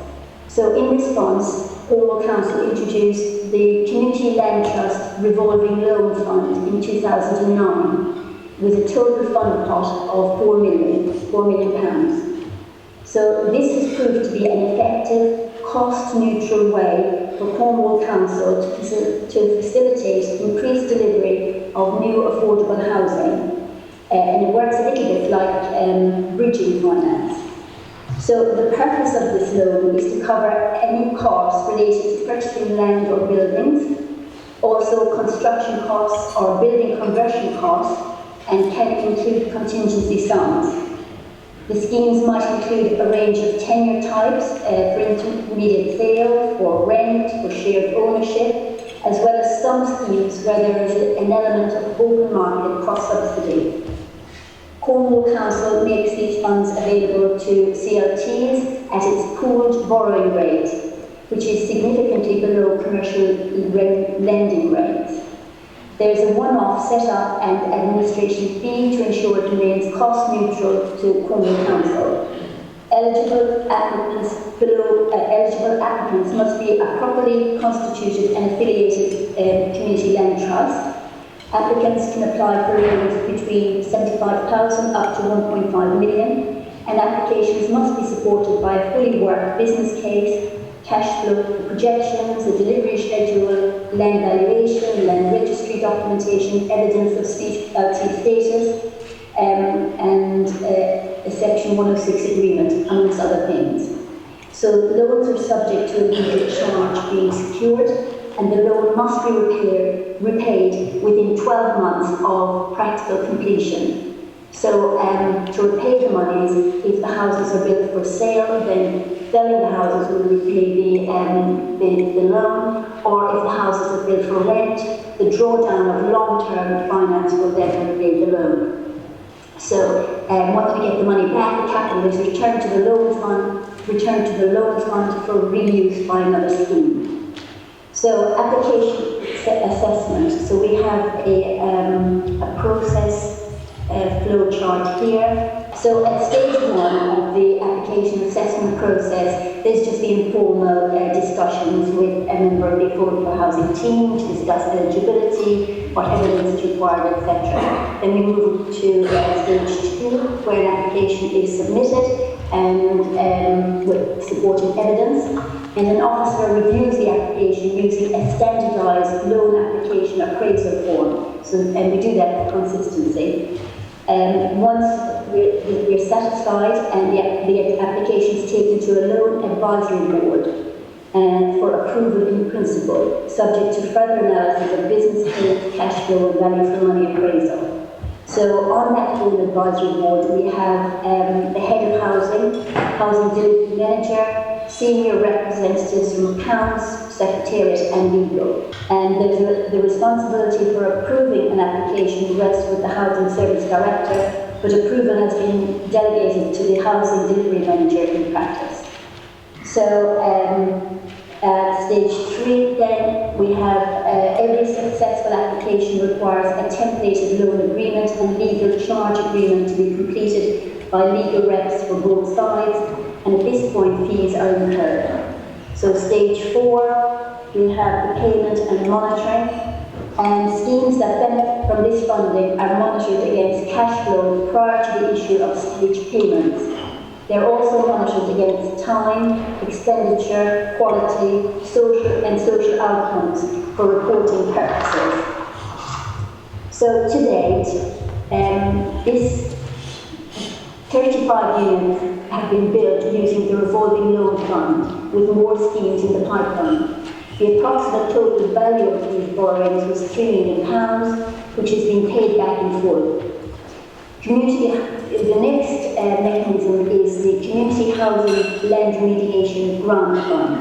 J: So in response, Cornwall Council introduced the Community Land Trust Revolving Loan Fund in 2009 with a total fund pot of £4 million. So this has proved to be an effective, cost-neutral way for Cornwall Council to facilitate increased delivery of new affordable housing, and it works a little bit like bridging finance. So the purpose of this loan is to cover any costs related to purchasing land or buildings, also construction costs or building conversion costs, and can include contingency sums. The schemes might include a range of tenure types for intermediate sale, for rent, for shared ownership, as well as some schemes where there is an element of open market cross-subsidy. Cornwall Council makes these funds available to CLTs at its pooled borrowing rate, which is significantly below commercial lending rates. There is a one-off set-up and administration fee to ensure it remains cost-neutral to Cornwall Council. Eligible applicants must be a properly constituted and affiliated community land trust. Applicants can apply for loans between £75,000 up to £1.5 million, and applications must be supported by a fully worked business case, cash flow projections, a delivery schedule, land valuation, land registry documentation, evidence of CLT status, and a Section 106 agreement, amongst other things. So loans are subject to immediate charge being secured, and the loan must be repaid within 12 months of practical completion. So to repay the monies, if the houses are built for sale, then selling the houses will repay the loan, or if the houses are built for rent, the drawdown of long-term finance will then repay the loan. So once we get the money back, the capital is returned to the loan fund, return to the loan fund for reuse by another scheme. So application assessment. So we have a process flow chart here. So at stage 1 of the application assessment process, there's just the informal discussions with a member of the affordable housing team to discuss eligibility, what evidence is required, etc. Then we move to stage 2, where an application is submitted and with supporting evidence. And an officer reviews the application using a standardised loan application appraisal form. So, and we do that for consistency. Once we're satisfied and the application is taken to a loan advisory board for approval in principle, subject to further analysis of business case, cash flow and value for money appraisal. So on that loan advisory board we have the head of housing, housing delivery manager, senior representatives from accounts, secretariat and legal. And the responsibility for approving an application rests with the Housing Service Director, but approval has been delegated to the Housing Delivery Manager in practice. So at stage 3 then, we have every successful application requires a templated loan agreement and legal charge agreement to be completed by legal reps for both sides, and at this point fees are incurred. So stage 4, we have the payment and monitoring, and schemes that benefit from this funding are monitored against cash flow prior to the issue of stage payments. They're also monitored against time, expenditure, quality, social outcomes for reporting purposes. So to date, this 35 units have been built using the revolving loan fund, with more schemes in the pipeline. The approximate total value of these borrowings was £3 million, which has been paid back in full. The next mechanism is the Community Housing Land Remediation Grant Fund.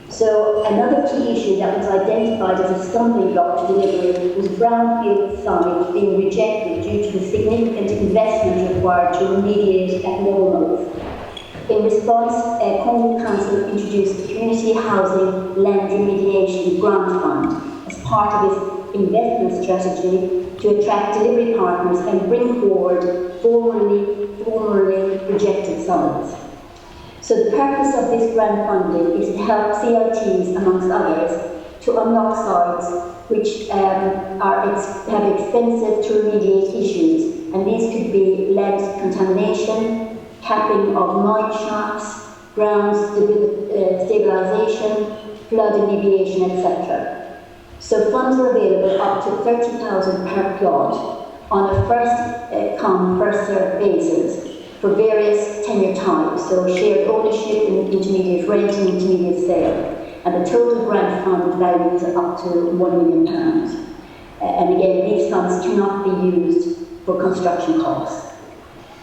J: So another key issue that was identified as a stumbling block to delivery was brownfield sites being rejected due to the significant investment required to remediate abnormals. In response, Cornwall Council introduced the Community Housing Land Remediation Grant Fund as part of its investment strategy to attract delivery partners and bring forward formerly rejected sites. So the purpose of this grant funding is to help CLTs, amongst others, to unlock sites which have expensive to remediate issues, and these could be lead contamination, capping of mine shafts, ground stabilisation, flood alleviation, etc. So funds are available up to £30,000 per plot on a first-come, first-served basis for various tenure types, so shared ownership, intermediate rent and intermediate sale. And the total grant fund value is up to £1 million. And again, these funds cannot be used for construction costs.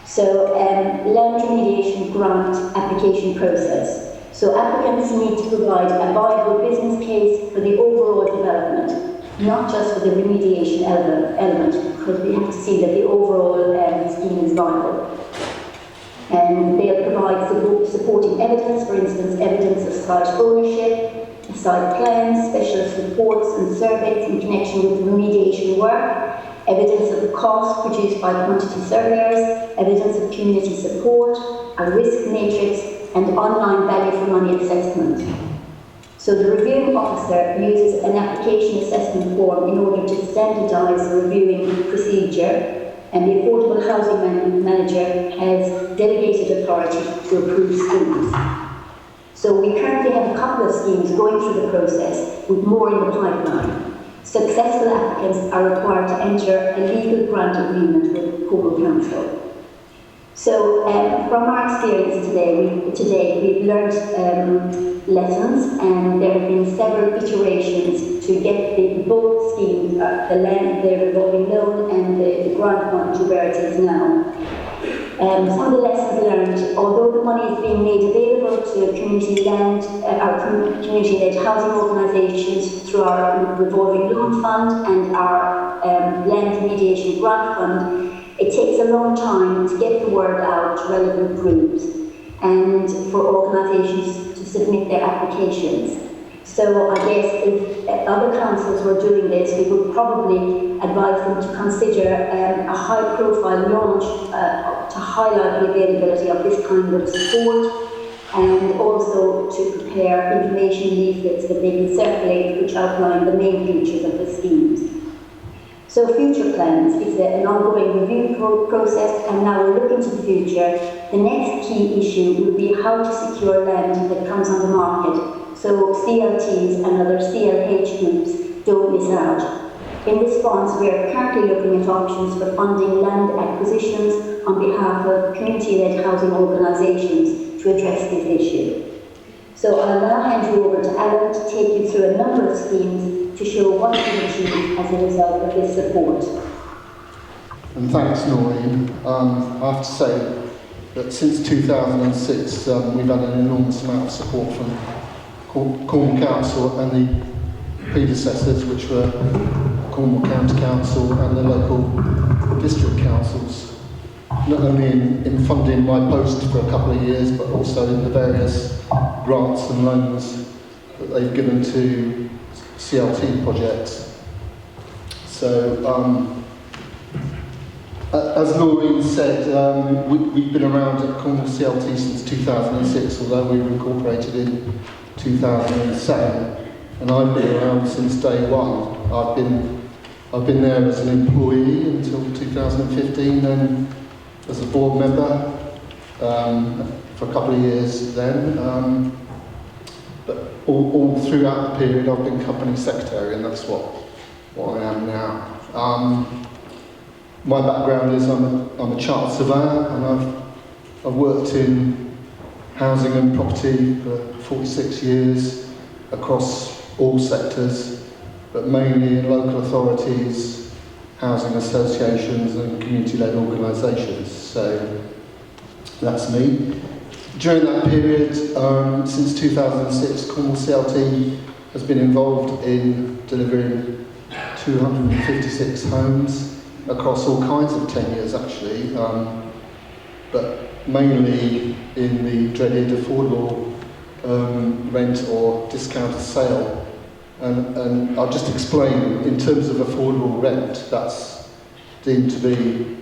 J: So land remediation grant application process. So applicants need to provide a viable business case for the overall development, not just for the remediation element, because we have to see that the overall scheme is viable. And they'll provide supporting evidence, for instance, evidence of site ownership, site plans, specialist reports and surveys in connection with the remediation work, evidence of the cost produced by quantity surveyors, evidence of community support, a risk matrix, and online value for money assessment. So the reviewing officer uses an application assessment form in order to standardise the reviewing procedure, and the affordable housing manager has delegated authority to approve schemes. So we currently have a couple of schemes going through the process, with more in the pipeline. Successful applicants are required to enter a legal grant agreement with Cornwall Council. So from our experience today, we've learned lessons, and there have been several iterations to get both schemes, the revolving loan and the grant fund, to where it is now. Some of the lessons learned: although the money is being made available to community-led housing organisations through our revolving loan fund and our land remediation grant fund, it takes a long time to get the word out to relevant groups. and for organisations to submit their applications. So I guess if other councils were doing this, we would probably advise them to consider a high-profile launch to highlight the availability of this kind of support, and also to prepare information leaflets that they can circulate which outline the main features of the schemes. So future plans is an ongoing review process, and now we're looking to the future. The next key issue would be how to secure land that comes on the market, so CLTs and other CLH groups don't miss out. In response, we are currently looking at options for funding land acquisitions on behalf of community-led housing organisations to address this issue. So I'll now hand you over to Alan to take you through a number of schemes to show what's been achieved as a result of this support.
K: And thanks, Noreen. I have to say that since 2006, we've had an enormous amount of support from Cornwall Council and the predecessors, which were Cornwall County Council and the local district councils, not only in funding my post for a couple of years, but also in the various grants and loans that they've given to CLT projects. So, as Noreen said, we've been around at Cornwall CLT since 2006, although we were incorporated in 2007, and I've been around since day one. I've been there as an employee until 2015, then as a board member for a couple of years then. But all throughout the period, I've been company secretary, and that's what I am now. My background is I'm a chartered surveyor, and I've worked in housing and property for 46 years across all sectors, but mainly in local authorities, housing associations and community-led organisations. So that's me. During that period, since 2006, Cornwall CLT has been involved in delivering 256 homes across all kinds of tenures, actually, but mainly in the dreaded affordable rent or discounted sale. And I'll just explain, in terms of affordable rent, that's deemed to be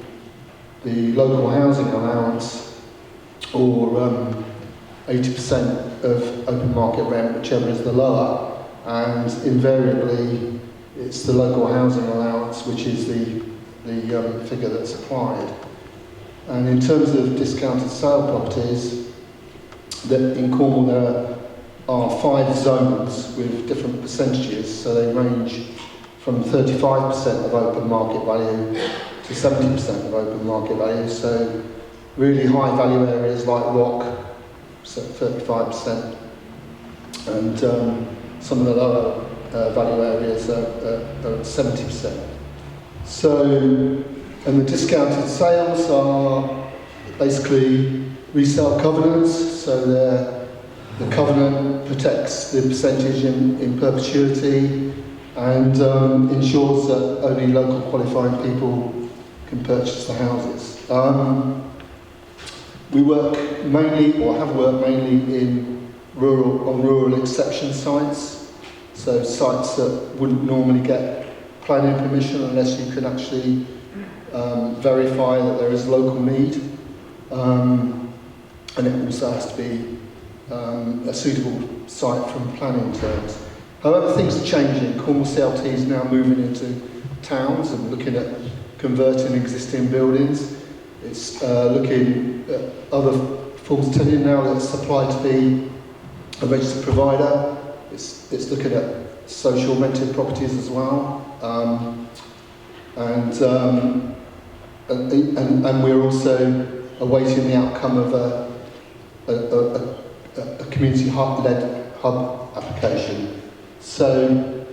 K: the local housing allowance, or 80% of open market rent, whichever is the lower, and invariably it's the local housing allowance which is the figure that's applied. And in terms of discounted sale properties, that in Cornwall there are 5 zones with different percentages, so they range from 35% of open market value to 70% of open market value. So really high value areas like Rock, so 35%, and some of the lower value areas are at 70%. So, and the discounted sales are basically resale covenants, so the covenant protects the percentage in perpetuity and ensures that only local qualifying people can purchase the houses. We work mainly, or have worked mainly, on rural exception sites, so sites that wouldn't normally get planning permission unless you can actually verify that there is local need, and it also has to be a suitable site from planning terms. However, things are changing. Cornwall CLT is now moving into towns and looking at converting existing buildings. It's looking at other forms of tenure now that's applied to be a registered provider. It's looking at social rented properties as well. And we're also awaiting the outcome of a community led hub application. So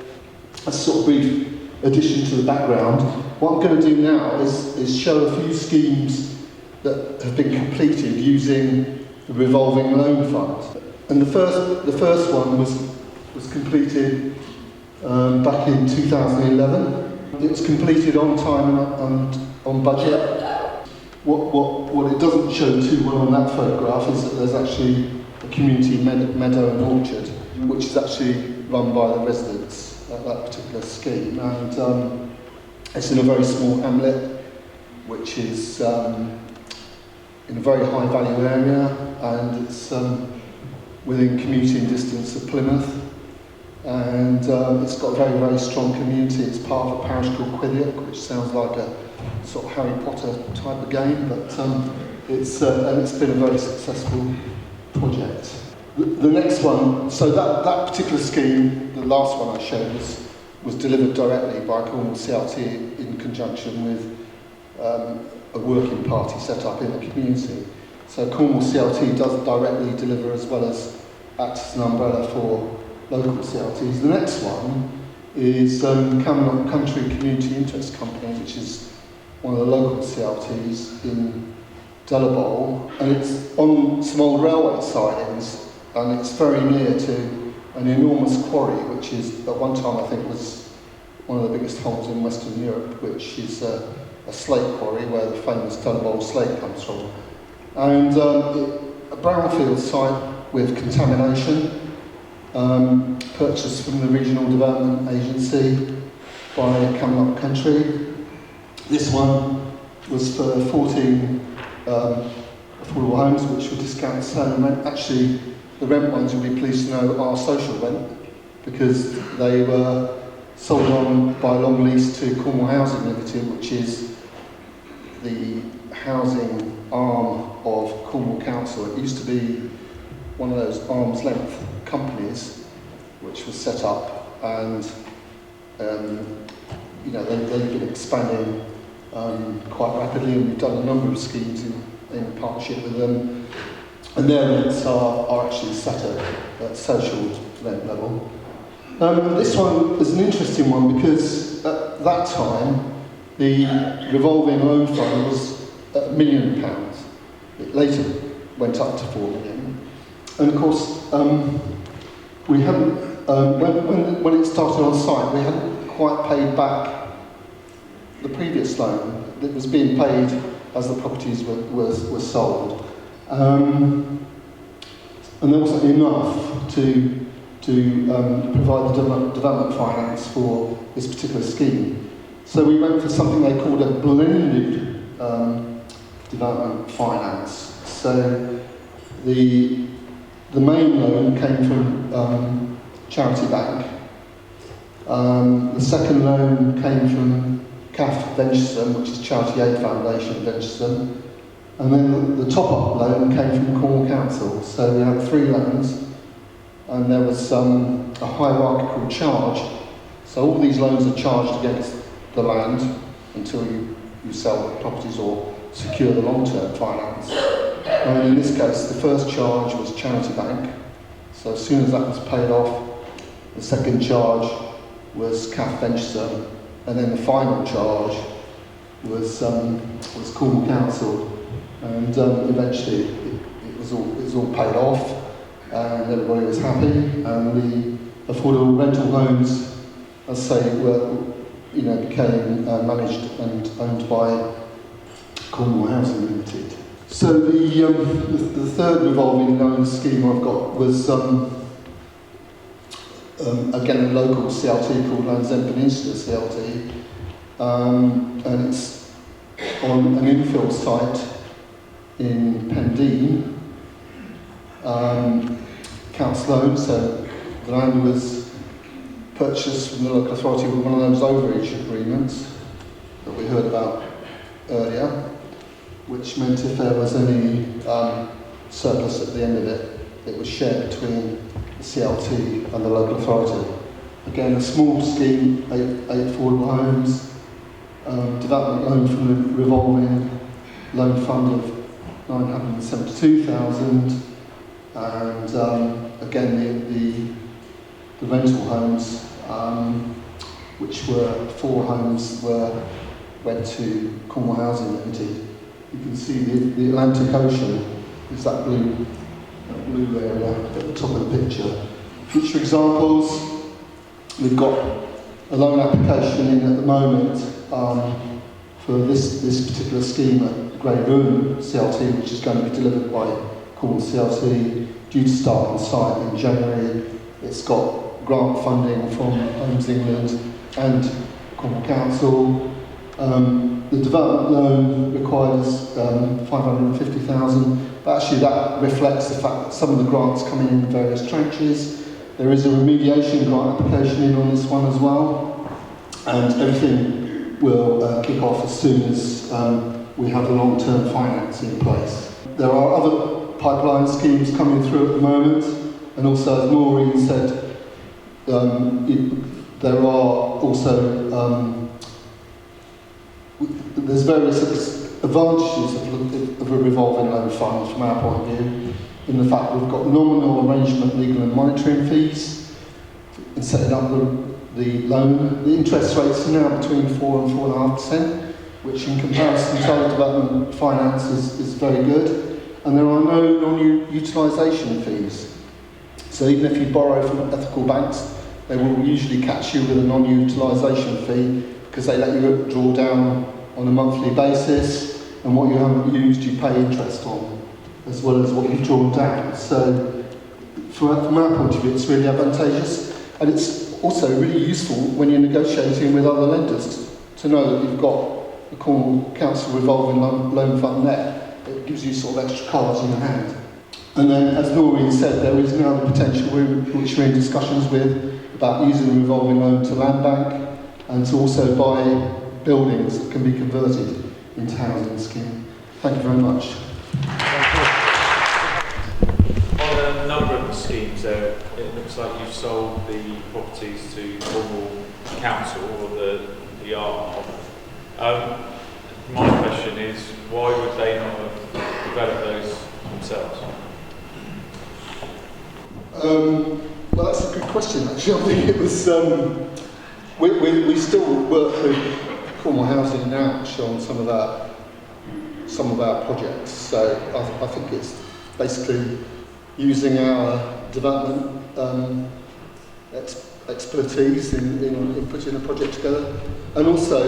K: a sort of brief addition to the background. What I'm going to do now is show a few schemes that have been completed using the revolving loan fund. And the first one was completed back in 2011. It was completed on time and on budget. What it doesn't show too well on that photograph is that there's actually a community meadow and orchard, which is actually run by the residents at that particular scheme. And it's in a very small hamlet, which is in a very high value area, and it's within commuting distance of Plymouth. And it's got a very, very strong community. It's part of a parish called Quiddick, which sounds like a sort of Harry Potter type of game, but it's been a very successful project. The next one, so that particular scheme, the last one I showed, was delivered directly by Cornwall CLT in conjunction with a working party set up in the community. So Cornwall CLT does directly deliver as well as act as an umbrella for local CLTs. The next one is Cowling Country Community Interest Company, which is one of the local CLTs in Delabole, and it's on some old railway sidings, and it's very near to an enormous quarry, which is at one time I think was one of the biggest holes in Western Europe, which is a slate quarry where the famous Delabole slate comes from. And a brownfield site with contamination, purchased from the Regional Development Agency by Cowling Country. This one was for 14 affordable homes, which were discounted sale and rent. Actually, the rent ones, you'll be pleased to know, are social rent, because they were sold on by long lease to Cornwall Housing Limited, which is the housing arm of Cornwall Council. It used to be one of those arm's length companies which was set up, and they've been expanding quite rapidly, and we've done a number of schemes in partnership with them, and their rents are actually set at social rent level. This one is an interesting one because at that time the revolving loan fund was £1 million. It later went up to 4 million. And of course, we hadn't, when it started on site, we hadn't quite paid back the previous loan that was being paid as the properties were sold. And there wasn't enough to provide the development finance for this particular scheme. So we went for something they called a blended development finance. So the main loan came from Charity Bank. The second loan came from CAF Venturesome, which is Charity Aid Foundation Venturesome. And then the top-up loan came from Cornwall Council. So we had 3 loans, and there was a hierarchical charge. So all these loans are charged against the land until you sell the properties or secure the long-term finance. And in this case, the first charge was Charity Bank. So as soon as that was paid off, the second charge was CAF Venturesome, and then the final charge was Cornwall Council. And eventually it was all paid off, and everybody was happy. And the affordable rental homes, as I say, became managed and owned by Cornwall Housing Limited. So the third revolving loan scheme I've got was again a local CLT called Land's End Peninsula CLT, and it's on an infill site in Pendeen, council owned, so the land was purchased from the local authority with one of those overage agreements that we heard about earlier, which meant if there was any surplus at the end of it, it was shared between the CLT and the local authority. Again, a small scheme, 8 affordable homes, development loan from the revolving loan fund of 972,000, and again the rental homes, which were 4 homes, went to Cornwall Housing Limited. You can see the Atlantic Ocean is that blue area at the top of the picture. Future examples, we've got a loan application in at the moment for this particular scheme at Grey Room CLT, which is going to be delivered by Cornwall CLT, due to start on site in January. It's got grant funding from Homes England and Cornwall Council. The development loan requires 550,000, but actually that reflects the fact that some of the grants come in various tranches. There is a remediation grant application in on this one as well, and everything will kick off as soon as we have the long-term finance in place. There are other pipeline schemes coming through at the moment, and also, as Noreen said, there are also there's various advantages of a revolving loan fund from our point of view, in the fact we've got nominal arrangement, legal and monitoring fees in setting up the loan. The interest rates are now between 4 and 4.5%, which in comparison to other development finance is very good. And there are no non-utilisation fees. So even if you borrow from ethical banks, they will usually catch you with a non-utilisation fee, because they let you draw down on a monthly basis, and what you haven't used you pay interest on, as well as what you've drawn down. So from our point of view, it's really advantageous, and it's also really useful when you're negotiating with other lenders to know that you've got the Cornwall Council revolving loan fund there. It gives you sort of extra cards in your hand. And then, as Noreen said, there is now the potential, which we're in discussions with, about using the revolving loan to land bank, and to also buy buildings that can be converted into housing scheme. Thank you very much.
L: On a number of the schemes there, it looks like you've sold the properties to Cornwall Council, or the arm of. My question is, why would they not have developed those themselves?
K: Well, that's a good question, actually. I think it was... we still work with Cornwall Housing now, actually, on some of our projects. So I think it's basically using our development expertise in putting a project together, and also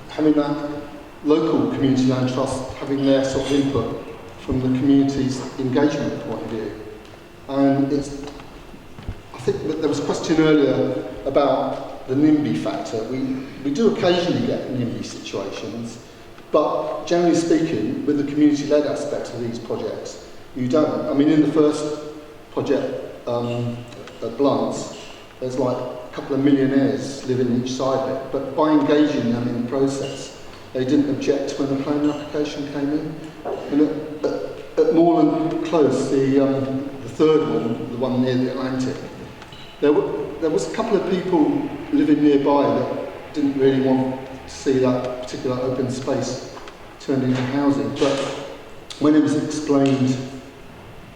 K: having that local community land trust having their sort of input from the community's engagement point of view. And I think that there was a question earlier about the NIMBY factor. We do occasionally get NIMBY situations, but generally speaking, with the community-led aspect of these projects, you don't. I mean, in the first project at Blunt's, there's like a couple of millionaires living each side of it, but by engaging them in the process, they didn't object when the planning application came in. And at Moorland Close, the third one, the one near the Atlantic, there was a couple of people living nearby that didn't really want to see that particular open space turned into housing. But when it was explained,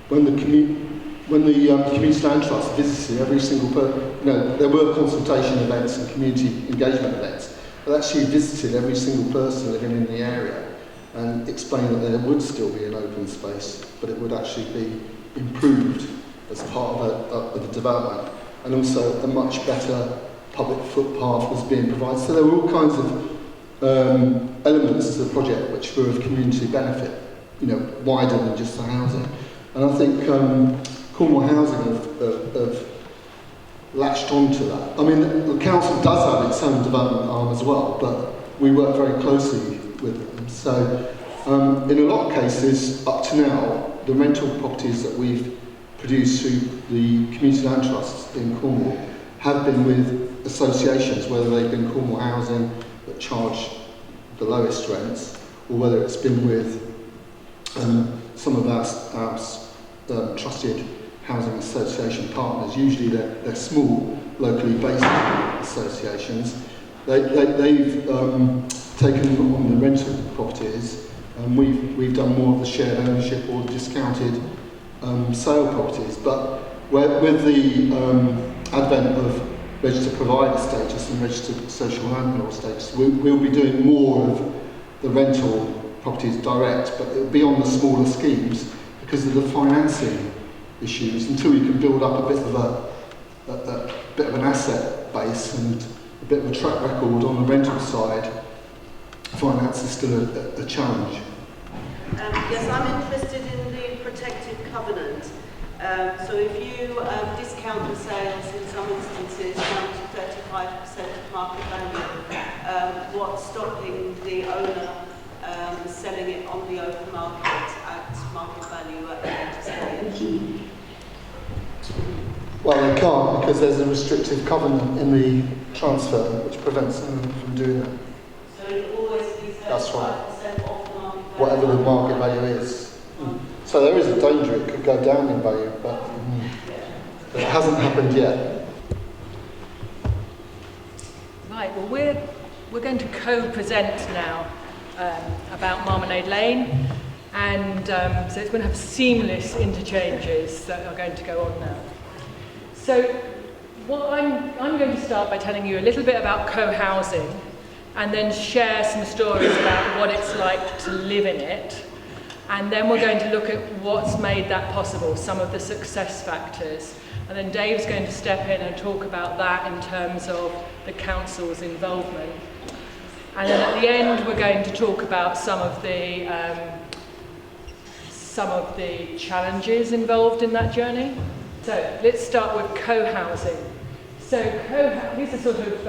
K: when the Community Land Trust visited every single person, there were consultation events and community engagement events, but actually visited every single person living in the area and explained that there would still be an open space, but it would actually be improved as part of the development, and also a much better public footpath was being provided. So there were all kinds of elements to the project which were of community benefit, wider than just the housing. And I think Cornwall Housing have latched onto that. I mean, the council does have its own development arm as well, but we work very closely with them. So in a lot of cases, up to now, the rental properties that we've produced through the Community Land Trusts in Cornwall have been with associations, whether they've been Cornwall Housing that charge the lowest rents, or whether it's been with some of our trusted housing association partners. Usually they're small, locally based associations. They've taken on the rental properties, and we've done more of the shared ownership or the discounted sale properties. But with the advent of registered provider status and registered social landlord status, we'll be doing more of the rental properties direct, but it'll be on the smaller schemes because of the financing issues, until you can build up a bit of an asset base and a bit of a track record on the rental side finance is still a challenge.
M: Yes, I'm interested in the protective covenant. So if you discount the sales in some instances down to 35% of market value, what's stopping the owner selling it on the open market at market value at the later stage?
K: Well, they can't, because there's a restrictive covenant in the transfer which prevents them from doing that.
M: So it will always be 35%
K: That's right.
M: off the market value?
K: Whatever the market value is. So there is a danger it could go down in value, but it hasn't happened yet.
B: Right, well we're going to co-present now about Marmalade Lane, and so it's going to have seamless interchanges that are going to go on now. So what I'm going to start by telling you a little bit about co-housing, and then share some stories about what it's like to live in it. And then we're going to look at what's made that possible, some of the success factors. And then Dave's going to step in and talk about that in terms of the council's involvement. And then at the end, we're going to talk about some of the challenges involved in that journey. So let's start with co-housing. So here's a sort of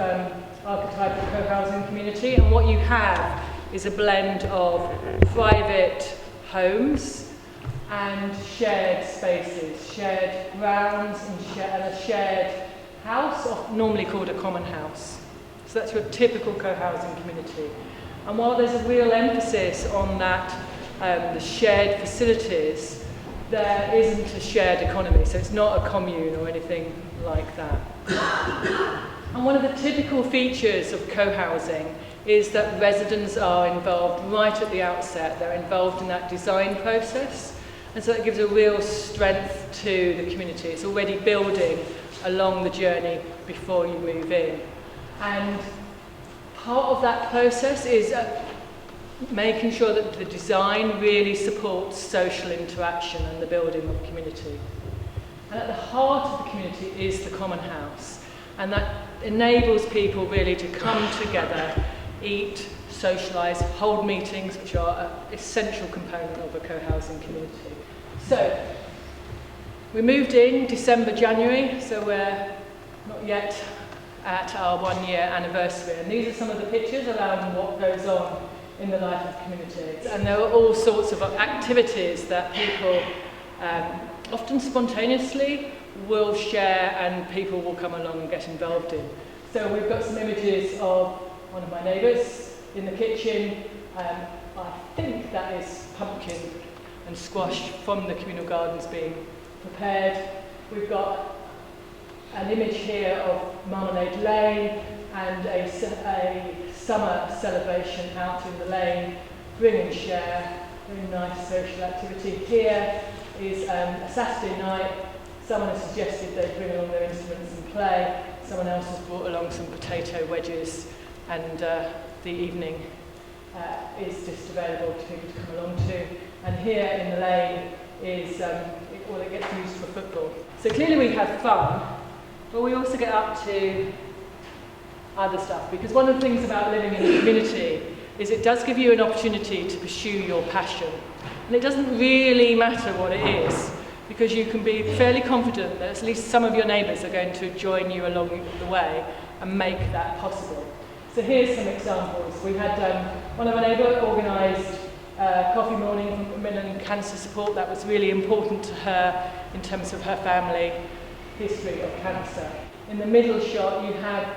B: archetype of co-housing community, and what you have is a blend of private homes and shared spaces, shared grounds and a shared house, normally called a common house. So that's your typical co-housing community. And while there's a real emphasis on that, the shared facilities, there isn't a shared economy, so it's not a commune or anything like that. And one of the typical features of co-housing is that residents are involved right at the outset. They're involved in that design process, and so that gives a real strength to the community. It's already building along the journey before you move in. And part of that process is making sure that the design really supports social interaction and the building of community. And at the heart of the community is the common house, and that enables people really to come together, eat, socialise, hold meetings, which are an essential component of a co-housing community. So, we moved in December, January, so we're not yet at our 1 year anniversary. And these are some of the pictures around what goes on in the life of communities. And there are all sorts of activities that people often spontaneously will share, and people will come along and get involved in. So we've got some images of one of my neighbours in the kitchen. I think that is pumpkin and squash from the communal gardens being prepared. We've got an image here of Marmalade Lane and a summer celebration out in the lane, bring and share, very nice social activity. Here is a Saturday night. Someone has suggested they bring along their instruments and play. Someone else has brought along some potato wedges, and the evening is just available to people to come along to. And here in the lane is, it gets used for football. So clearly we have fun, but we also get up to other stuff, because one of the things about living in a community is it does give you an opportunity to pursue your passion. And it doesn't really matter what it is, because you can be fairly confident that at least some of your neighbours are going to join you along the way and make that possible. So here's some examples. We had one of our neighbours organised coffee morning for women and cancer support. That was really important to her in terms of her family history of cancer. In the middle shot you have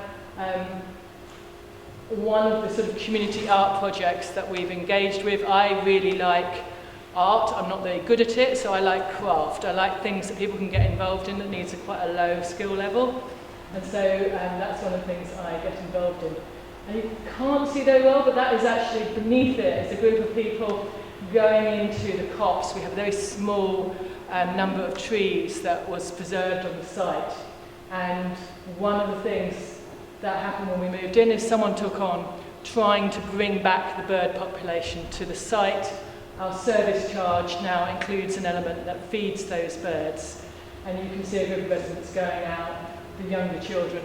B: one of the sort of community art projects that we've engaged with. I really like art. I'm not very good at it, so I like craft. I like things that people can get involved in that needs quite a low skill level. And so that's one of the things I get involved in. And you can't see very well, but that is actually beneath it. It's a group of people going into the copse. We have a very small number of trees that was preserved on the site. And one of the things that happened when we moved in is someone took on trying to bring back the bird population to the site. Our service charge now includes an element that feeds those birds. And you can see a group of residents going out, the younger children,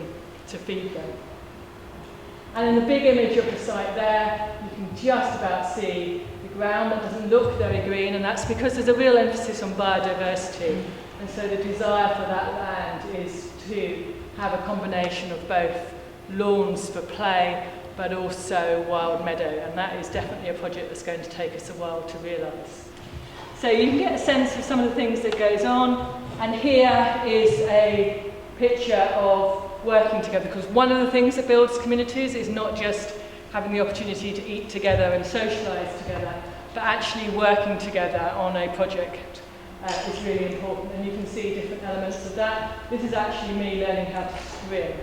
B: to feed them. And in the big image of the site there, you can just about see the ground that doesn't look very green, and that's because there's a real emphasis on biodiversity. And so the desire for that land is to have a combination of both lawns for play, but also wild meadow, and that is definitely a project that's going to take us a while to realise. So you can get a sense of some of the things that goes on, and here is a picture of working together, because one of the things that builds communities is not just having the opportunity to eat together and socialise together, but actually working together on a project is really important, and you can see different elements of that. This is actually me learning how to swim.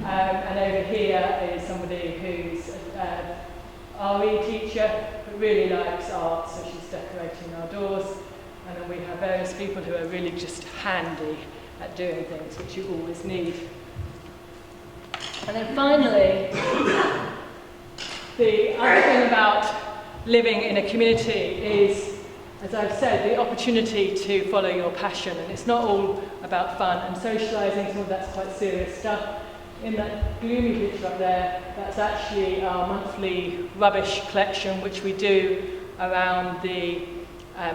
B: And over here is somebody who's an RE teacher but really likes art, so she's decorating our doors. And then we have various people who are really just handy at doing things, which you always need. And then finally, the other thing about living in a community is, as I've said, the opportunity to follow your passion. And it's not all about fun and socialising, some of that's quite serious stuff. In that gloomy picture up there, that's actually our monthly rubbish collection, which we do around the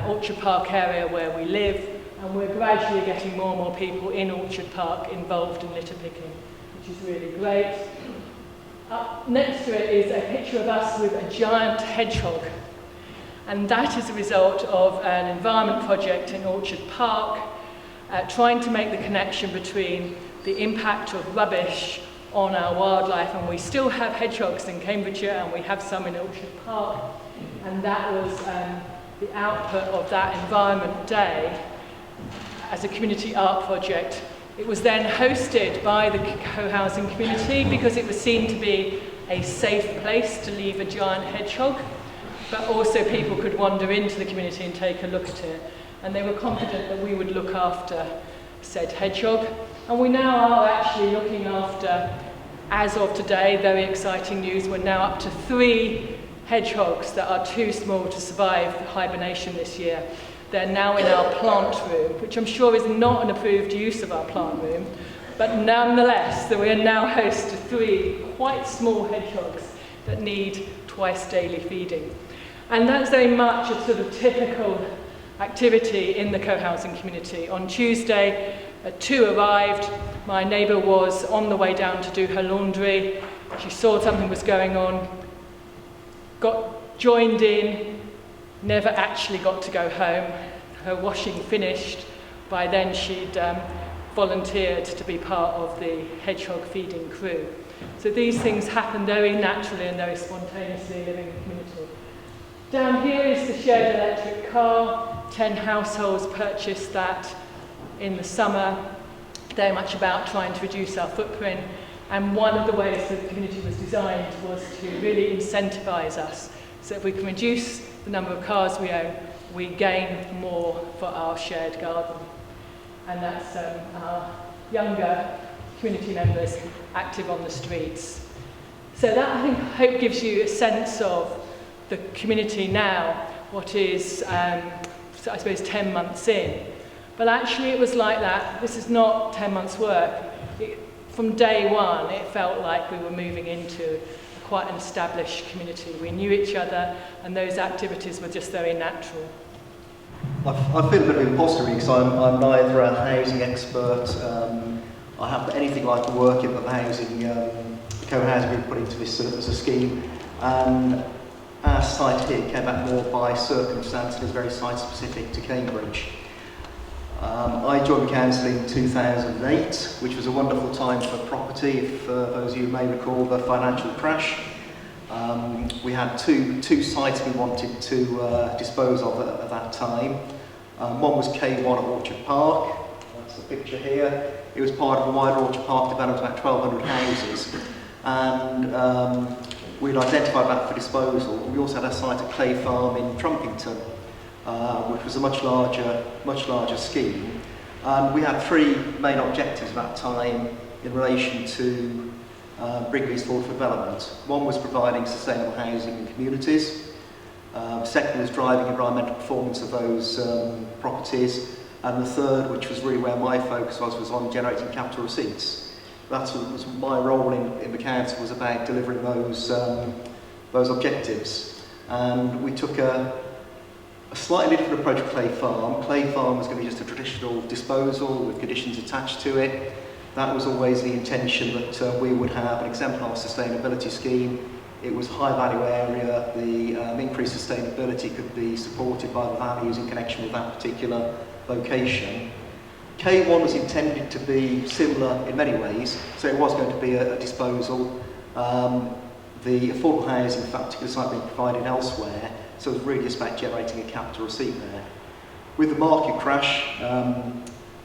B: Orchard Park area where we live, and we're gradually getting more and more people in Orchard Park involved in litter picking, which is really great. Up next to it is a picture of us with a giant hedgehog, and that is a result of an environment project in Orchard Park, trying to make the connection between the impact of rubbish on our wildlife, and we still have hedgehogs in Cambridgeshire, and we have some in Orchard Park, and that was the output of that environment day as a community art project. It was then hosted by the co-housing community because it was seen to be a safe place to leave a giant hedgehog, but also people could wander into the community and take a look at it, and they were confident that we would look after said hedgehog. And we now are actually looking after, as of today, very exciting news, we're now up to 3 hedgehogs that are too small to survive hibernation this year. They're now in our plant room, which I'm sure is not an approved use of our plant room, but nonetheless, we are now host to 3 quite small hedgehogs that need twice daily feeding. And that's very much a sort of typical activity in the co-housing community. On Tuesday, 2 arrived. My neighbour was on the way down to do her laundry. She saw something was going on, got joined in, never actually got to go home. Her washing finished. By then she'd volunteered to be part of the hedgehog feeding crew. So these things happen very naturally and very spontaneously living in the community. Down here is the shared electric car. 10 households purchased that in the summer, very much about trying to reduce our footprint, and one of the ways that the community was designed was to really incentivise us, so if we can reduce the number of cars we own, we gain more for our shared garden. And that's our younger community members active on the streets. So that, I hope gives you a sense of the community now, what is, I suppose, 10 months in. But actually it was like that. This is not 10 months' work. From day one, it felt like we were moving into quite an established community. We knew each other, and those activities were just very natural.
N: I feel a bit of imposter because I'm neither a housing expert. I haven't anything like the work in the housing co-housing we've put into this as a scheme. And our site here came back more by circumstance and is very site-specific to Cambridge. I joined the council in 2008, which was a wonderful time for property, if those of you may recall the financial crash. We had two sites we wanted to dispose of at that time. One was K1 at Orchard Park. That's the picture here. It was part of a wider Orchard Park development of about 1,200 houses. And we'd identified that for disposal. We also had a site at Clay Farm in Trumpington, which was a much larger scheme. And we had 3 main objectives at that time in relation to Brigley's Forward for Development. One was providing sustainable housing in communities. Second was driving environmental performance of those properties. And the third, which was really where my focus was on generating capital receipts. That was my role in the council, was about delivering those those objectives. And we took a slightly different approach to Clay Farm. Clay Farm was going to be just a traditional disposal with conditions attached to it. That was always the intention that we would have an exemplar sustainability scheme. It was high value area, the increased sustainability could be supported by the values in connection with that particular location. K1 was intended to be similar in many ways, so it was going to be a disposal. The affordable housing for that particular site being provided elsewhere, so it was really just about generating a capital receipt there. With the market crash,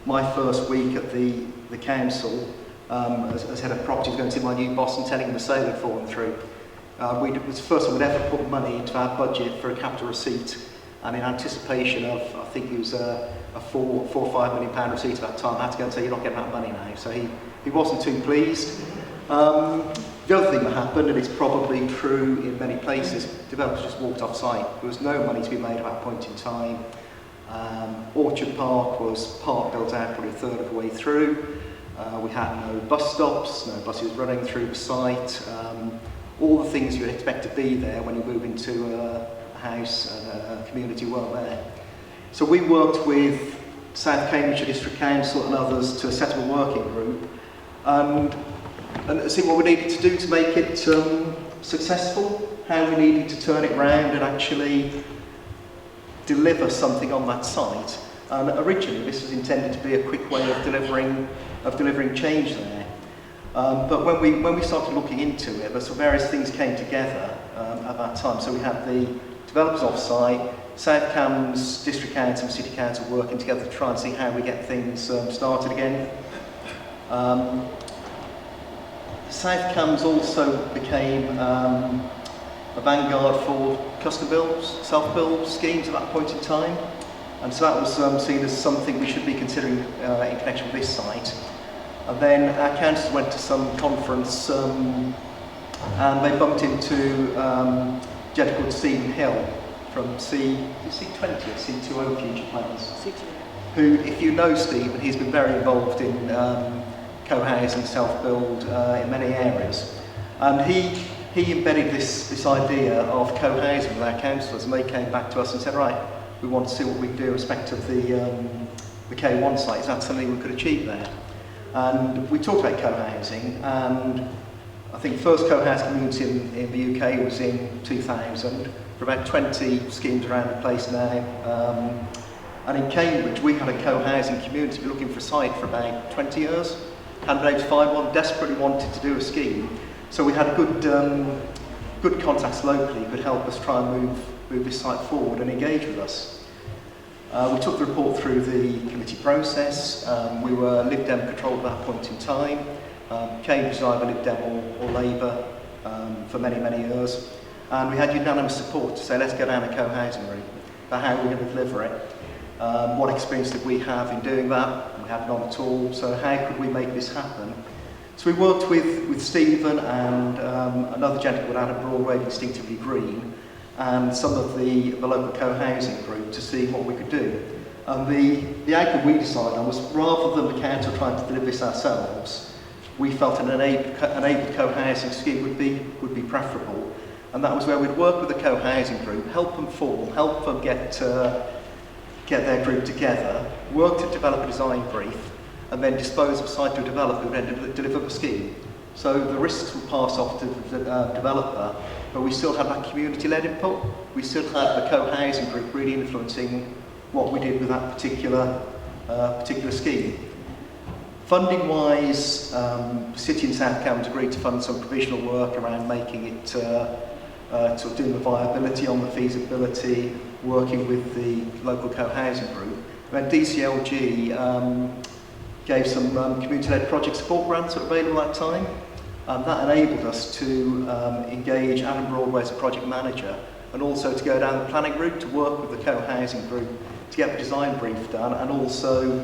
N: my first week at the council, as head of property, was going to see my new boss and telling him the sale had fallen through. It was the first time we'd ever put money into our budget for a capital receipt, and in anticipation of, I think it was a £4 or £5 million receipt at that time, I had to go and say, you're not getting that money now. So he wasn't too pleased. The other thing that happened, and it's probably true in many places, developers just walked off site. There was no money to be made at that point in time. Orchard Park was part built out probably a third of the way through. We had no bus stops, no buses running through the site. All the things you'd expect to be there when you move into a house and a community weren't there. So we worked with South Cambridgeshire District Council and others to set up a working group and see what we needed to do to make it successful, how we needed to turn it around and actually deliver something on that site. And originally this was intended to be a quick way of delivering change there. But when we started looking into it, there some various things came together at that time. So we had the developers off-site, South Cambs District Council and City Council working together to try and see how we get things started again. South Cambs also became a vanguard for custom builds, self-build schemes at that point in time. And so that was seen as something we should be considering in connection with this site. And then our councils went to some conference and they bumped into a gentleman called Stephen Hill from C20 or C20 Future Plans. Who, if you know Stephen, he's been very involved in co-housing, self-build in many areas. And he embedded this idea of co-housing with our councillors, and they came back to us and said, right, we want to see what we can do in respect of the K1 site. Is that something we could achieve there? And we talked about co-housing, and I think the first co-housing community in the UK was in 2000. For about 20 schemes around the place now. And in Cambridge, we had a co-housing community looking for a site for about 20 years. Hadn't been able to find one, desperately wanted to do a scheme. So we had good contacts locally who could help us try and move this site forward and engage with us. We took the report through the committee process. We were Lib Dem controlled at that point in time. Cambridge is either Lib Dem or Labour for many, many years. And we had unanimous support to say, let's go down a co-housing route, about how we're going to deliver it. What experience did we have in doing that? We had none at all, so how could we make this happen? So we worked with Stephen and another gentleman called Adam Broadway, Instinctively Green, and some of the local co-housing group to see what we could do. And the outcome we decided on was, rather than the council trying to deliver this ourselves, we felt an enabled co-housing scheme would be preferable. And that was where we'd work with the co-housing group, help them form, help them get their group together, work to develop a design brief, and then dispose of site to a developer who then deliver the scheme. So the risks would pass off to the developer, but we still had that community-led input. We still had the co-housing group really influencing what we did with that particular scheme. Funding-wise, the City and South Cambs agreed to fund some provisional work around making it sort of doing the viability on the feasibility, working with the local co-housing group. And then DCLG gave some community-led project support grants that were available at that time. That enabled us to engage Adam Broadway as a project manager, and also to go down the planning route to work with the co-housing group to get the design brief done, and also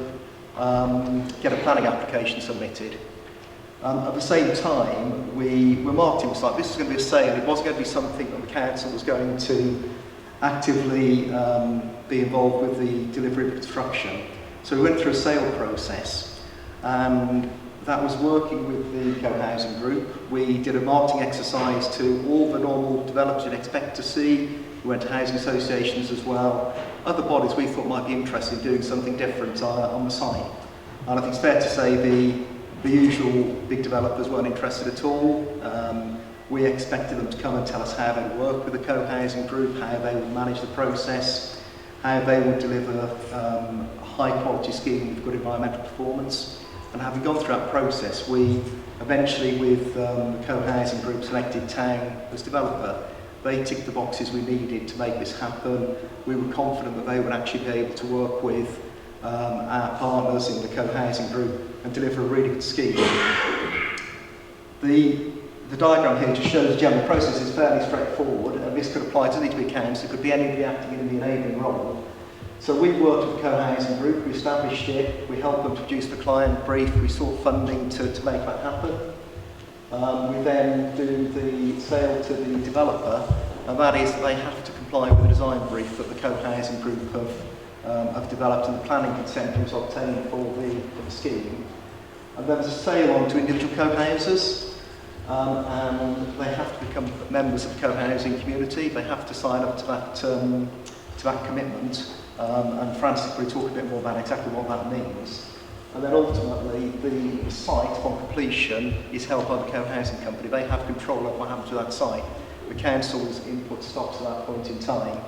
N: get a planning application submitted. At the same time, we were marketing the site. This was going to be a sale. It wasn't going to be something that the council was going to actively be involved with the delivery of construction. So we went through a sale process, and that was working with the co-housing group. We did a marketing exercise to all the normal developers you'd expect to see. We went to housing associations as well. Other bodies we thought might be interested in doing something different on the site. And I think it's fair to say the usual big developers weren't interested at all. We expected them to come and tell us how they would work with the co-housing group, how they would manage the process, how they would deliver a high quality scheme with good environmental performance. And having gone through that process, we eventually, with the co-housing group, selected Town as developer. They ticked the boxes we needed to make this happen. We were confident that they would actually be able to work with our partners in the co-housing group and deliver a really good scheme. The diagram here just shows the general process is fairly straightforward, and this could apply to any accounts. It could be anybody acting in the enabling role. So we worked with the co-housing group, we established it, we helped them to produce the client brief, we sought funding to make that happen. We then do the sale to the developer, and that is that they have to comply with the design brief that the co-housing group have developed, and the planning consent was obtained for the scheme. And then there's a sale on to individual co-housers, and they have to become members of the co-housing community. They have to sign up to that commitment, and Francis will talk a bit more about exactly what that means. And then ultimately, the site, on completion, is held by the co-housing company. They have control of what happens to that site. The council's input stops at that point in time,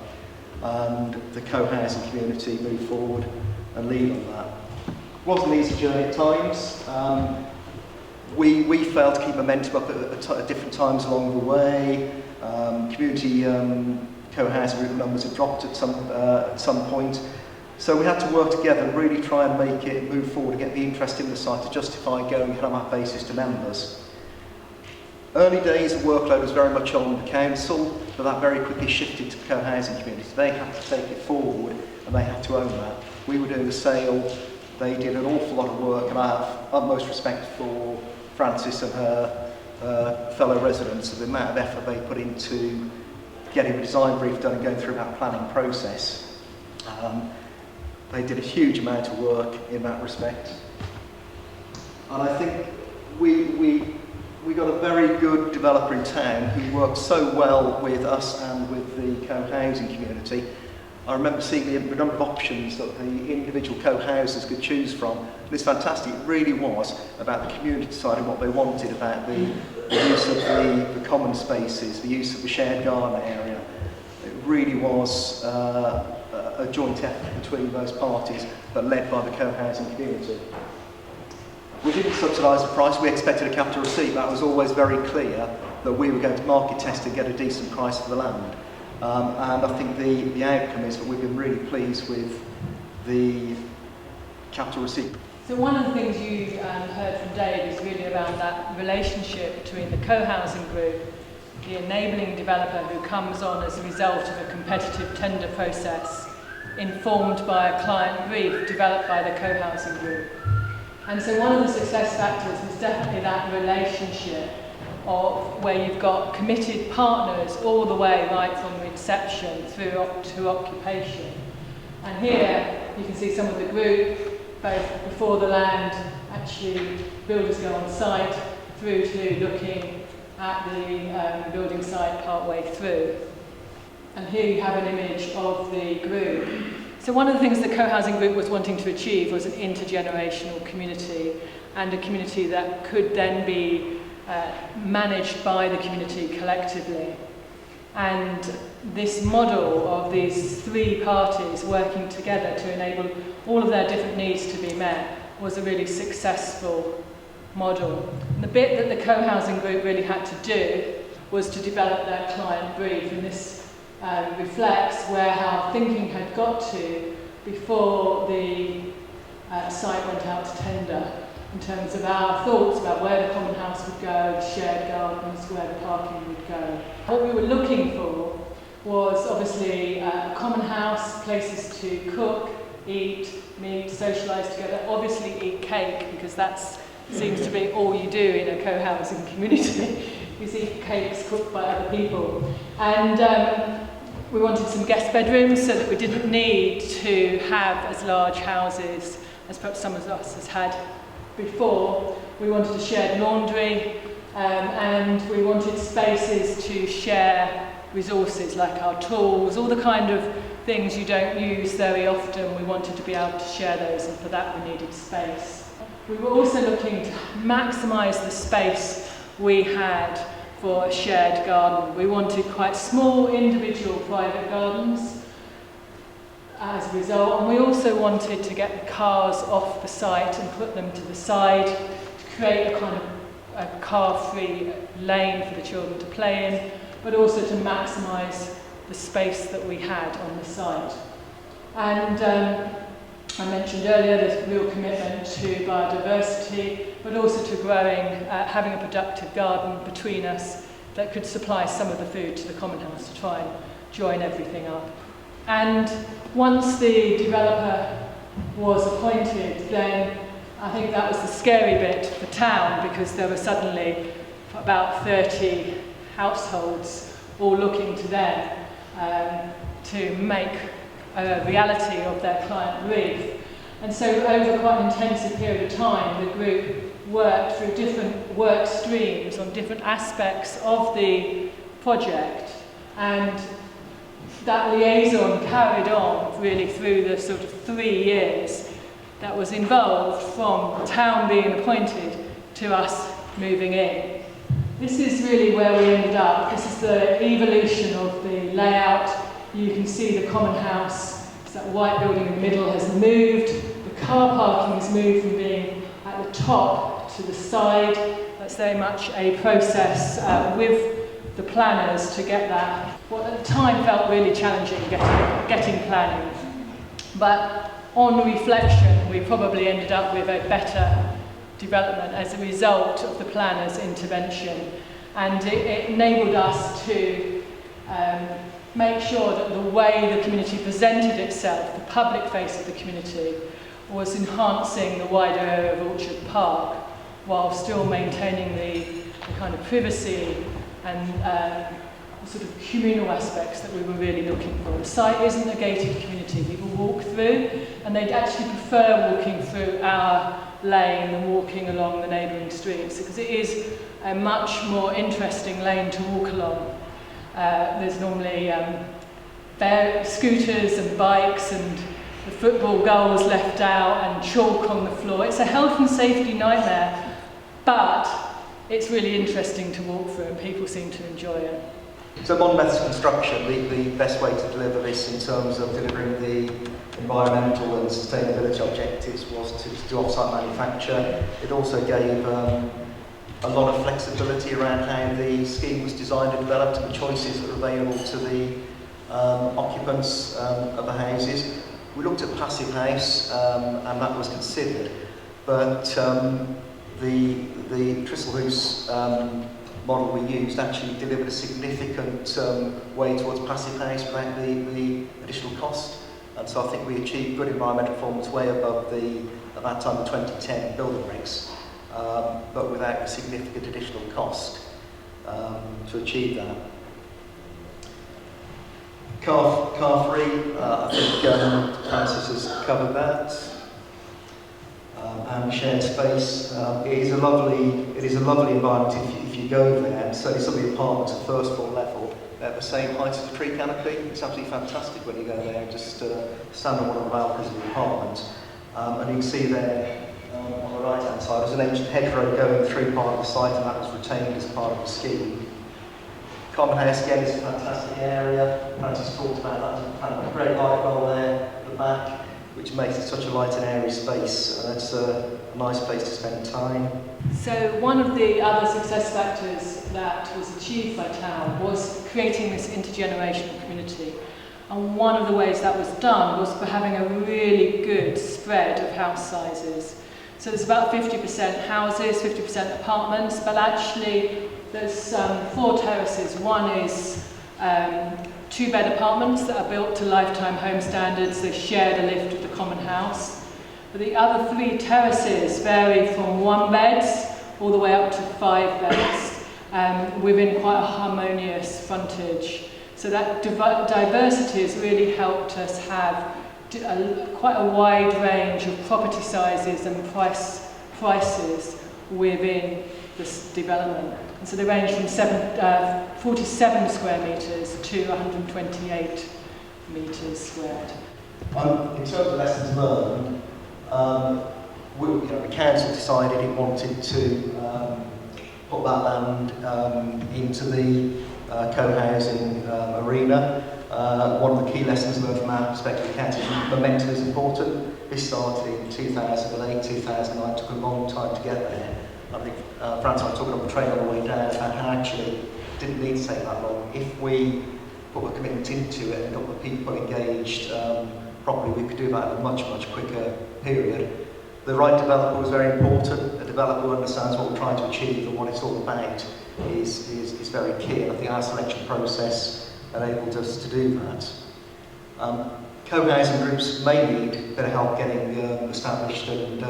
N: and the co-housing community move forward and lead on that. It wasn't an easy journey at times. We failed to keep momentum up at different times along the way. Community co-housing group numbers have dropped at some point. So we had to work together and really try and make it move forward and get the interest in the site to justify going ahead on that basis to members. Early days, the workload was very much on the council, but that very quickly shifted to the co-housing community. They had to take it forward and they had to own that. We were doing the sale, they did an awful lot of work, and I have utmost respect for Francis and her fellow residents and the amount of effort they put into getting the design brief done and going through that planning process. They did a huge amount of work in that respect. And I think we got a very good developer in town who worked so well with us and with the co-housing community. I remember seeing the number of options that the individual co-housers could choose from. And it's fantastic. It really was about the community deciding what they wanted, about the use of the common spaces, the use of the shared garden area. It really was a joint effort between those parties, but led by the co-housing community. We didn't subsidise the price, we expected a capital receipt. That was always very clear that we were going to market test and get a decent price for the land. And I think the outcome is that we've been really pleased with the capital receipt.
B: So one of the things you heard from Dave is really around that relationship between the co-housing group, the enabling developer who comes on as a result of a competitive tender process informed by a client brief developed by the co-housing group. And so one of the success factors was definitely that relationship of where you've got committed partners all the way right from inception through to occupation. And here you can see some of the group, both before the land, actually builders go on site, through to looking at the building site part way through. And here you have an image of the group. So one of the things the co-housing group was wanting to achieve was an intergenerational community, and a community that could then be managed by the community collectively. And this model of these three parties working together to enable all of their different needs to be met was a really successful model. And the bit that the co-housing group really had to do was to develop their client brief, and this reflects where our thinking had got to before the site went out to tender, in terms of our thoughts about where the common house would go, the shared gardens, where the parking would go. What we were looking for was obviously a common house, places to cook, eat, meet, socialise together, obviously eat cake, because that seems to be all you do in a co-housing community. You see cakes cooked by other people. And we wanted some guest bedrooms so that we didn't need to have as large houses as perhaps some of us has had before, we wanted a shared laundry, and we wanted spaces to share resources like our tools, all the kind of things you don't use very often. We wanted to be able to share those, and for that we needed space. We were also looking to maximise the space we had for a shared garden. We wanted quite small individual private gardens as a result, and we also wanted to get the cars off the site and put them to the side to create a kind of a car-free lane for the children to play in, but also to maximise the space that we had on the site. And I mentioned earlier there's real commitment to biodiversity, but also to growing, having a productive garden between us that could supply some of the food to the common house to try and join everything up. And once the developer was appointed, then I think that was the scary bit for town, because there were suddenly about 30 households all looking to them to make a reality of their client brief. And so over quite an intensive period of time, the group worked through different work streams on different aspects of the project, and that liaison carried on really through the sort of 3 years that was involved, from town being appointed to us moving in. This is really where we ended up. This is the evolution of the layout. You can see the common house, it's that white building in the middle, has moved. The car parking has moved from being at the top to the side. That's very much a process with the planners to get that, what at the time felt really challenging, getting planning. But on reflection, we probably ended up with a better development as a result of the planners' intervention, and it enabled us to make sure that the way the community presented itself, the public face of the community, was enhancing the wider area of Orchard Park while still maintaining the kind of privacy and the sort of communal aspects that we were really looking for. The site isn't a gated community. People walk through, and they'd actually prefer walking through our lane than walking along the neighbouring streets, because it is a much more interesting lane to walk along. There's normally scooters and bikes and the football goals left out and chalk on the floor. It's a health and safety nightmare, but it's really interesting to walk through, and people seem to enjoy it.
N: So modern methods of construction, the best way to deliver this in terms of delivering the environmental and sustainability objectives was to do off-site manufacture. It also gave a lot of flexibility around how the scheme was designed and developed, and the choices that were available to the occupants of the houses. We looked at passive house, and that was considered, but the trestle house model we used actually delivered a significant way towards passive house without the additional cost. And so I think we achieved good environmental performance way above at that time, the 2010 building regs, but without a significant additional cost to achieve that. Car free, I think Francis has covered that. And shared space. It is a lovely environment if you go there. Certainly some of the apartments at first floor level, they're at the same height as the tree canopy. It's absolutely fantastic when you go there and just stand on one of the balconies of the apartment. And you can see there on the right hand side, there's an ancient hedgerow going through part of the site, and that was retained as part of the scheme. Common house again is a fantastic area. Francis talked about that. A great light well there at the back, which makes it such a light and airy space, and it's a nice place to spend time.
B: So one of the other success factors that was achieved by town was creating this intergenerational community. And one of the ways that was done was by having a really good spread of house sizes. So there's about 50% houses, 50% apartments, but actually there's 4 terraces. One is 2-bed apartments that are built to lifetime home standards. They share the lift with the common house. But the other 3 terraces vary from 1 beds all the way up to 5 beds within quite a harmonious frontage. So that diversity has really helped us have quite a wide range of property sizes and price prices within this development. And so they range from 47 square metres to 128 metres squared.
N: In terms of lessons learned, the council decided it wanted to put that land into the co-housing arena. One of the key lessons learned from our perspective, council momentum is important. This started in 2008, 2009, took a long time to get there. I think Francis and I talking on the train on the way down about how actually it didn't need to take that long. If we put a commitment into it and got the people engaged properly, we could do that in a much, much quicker period. The right developer was very important. A developer who understands what we're trying to achieve and what it's all about is very key. And I think our selection process enabled us to do that. Co-housing groups may need a bit of help getting established and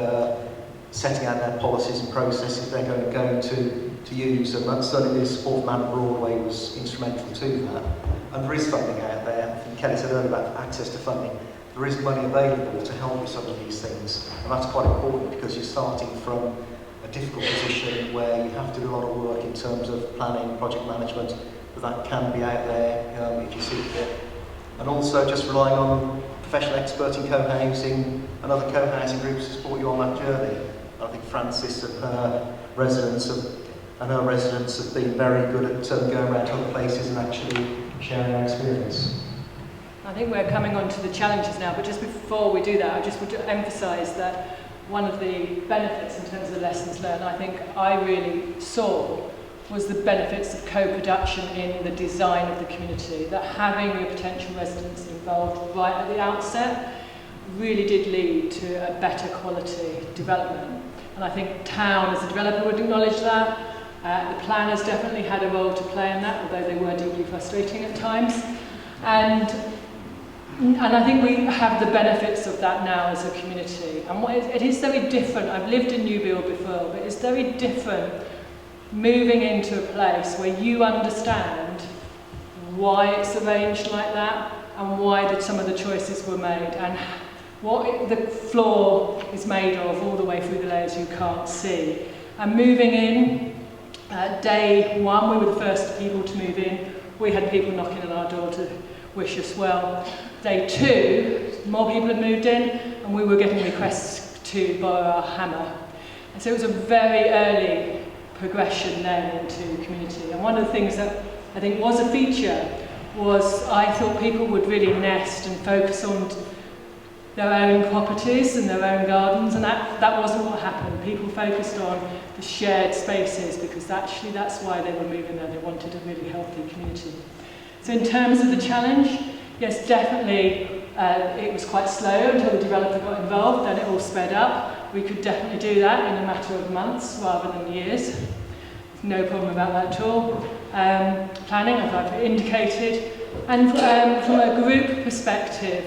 N: setting out their policies and processes they're going to use, and that's certainly the support from Anna Broadway was instrumental to that. And there is funding out there. I think Kelly said earlier about access to funding. There is money available to help with some of these things, and that's quite important because you're starting from a difficult position where you have to do a lot of work in terms of planning, project management, but that can be out there if you seek it. And also just relying on professional experts in co-housing and other co-housing groups to support you on that journey. I think Francis and her residents have been very good at going around to other places and actually sharing their experience.
B: I think we're coming on to the challenges now, but just before we do that, I just want to emphasise that one of the benefits in terms of the lessons learned, I think I really saw, was the benefits of co-production in the design of the community, that having your potential residents involved right at the outset really did lead to a better quality development. And I think town as a developer would acknowledge that. The planners definitely had a role to play in that, although they were deeply frustrating at times. And I think we have the benefits of that now as a community. And it is very different. I've lived in new build before, but it's very different moving into a place where you understand why it's arranged like that and why some of the choices were made and what the floor is made of all the way through the layers you can't see. And moving in, day one, we were the first people to move in. We had people knocking on our door to wish us well. Day two, more people had moved in, and we were getting requests to borrow our hammer. And so it was a very early progression then into community. And one of the things that I think was a feature was I thought people would really nest and focus on their own properties and their own gardens, and that wasn't what happened. People focused on the shared spaces because actually that's why they were moving there. They wanted a really healthy community. So in terms of the challenge, yes, definitely it was quite slow until the developer got involved, then it all sped up. We could definitely do that in a matter of months rather than years. No problem about that at all. Planning, as I've indicated. And from a group perspective,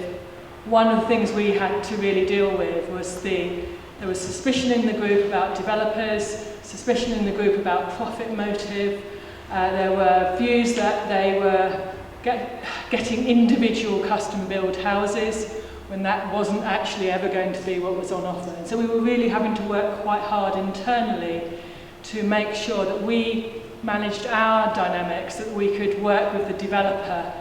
B: one of the things we had to really deal with was there was suspicion in the group about developers, suspicion in the group about profit motive. There were views that they were getting individual custom-built houses when that wasn't actually ever going to be what was on offer. And so we were really having to work quite hard internally to make sure that we managed our dynamics, that we could work with the developer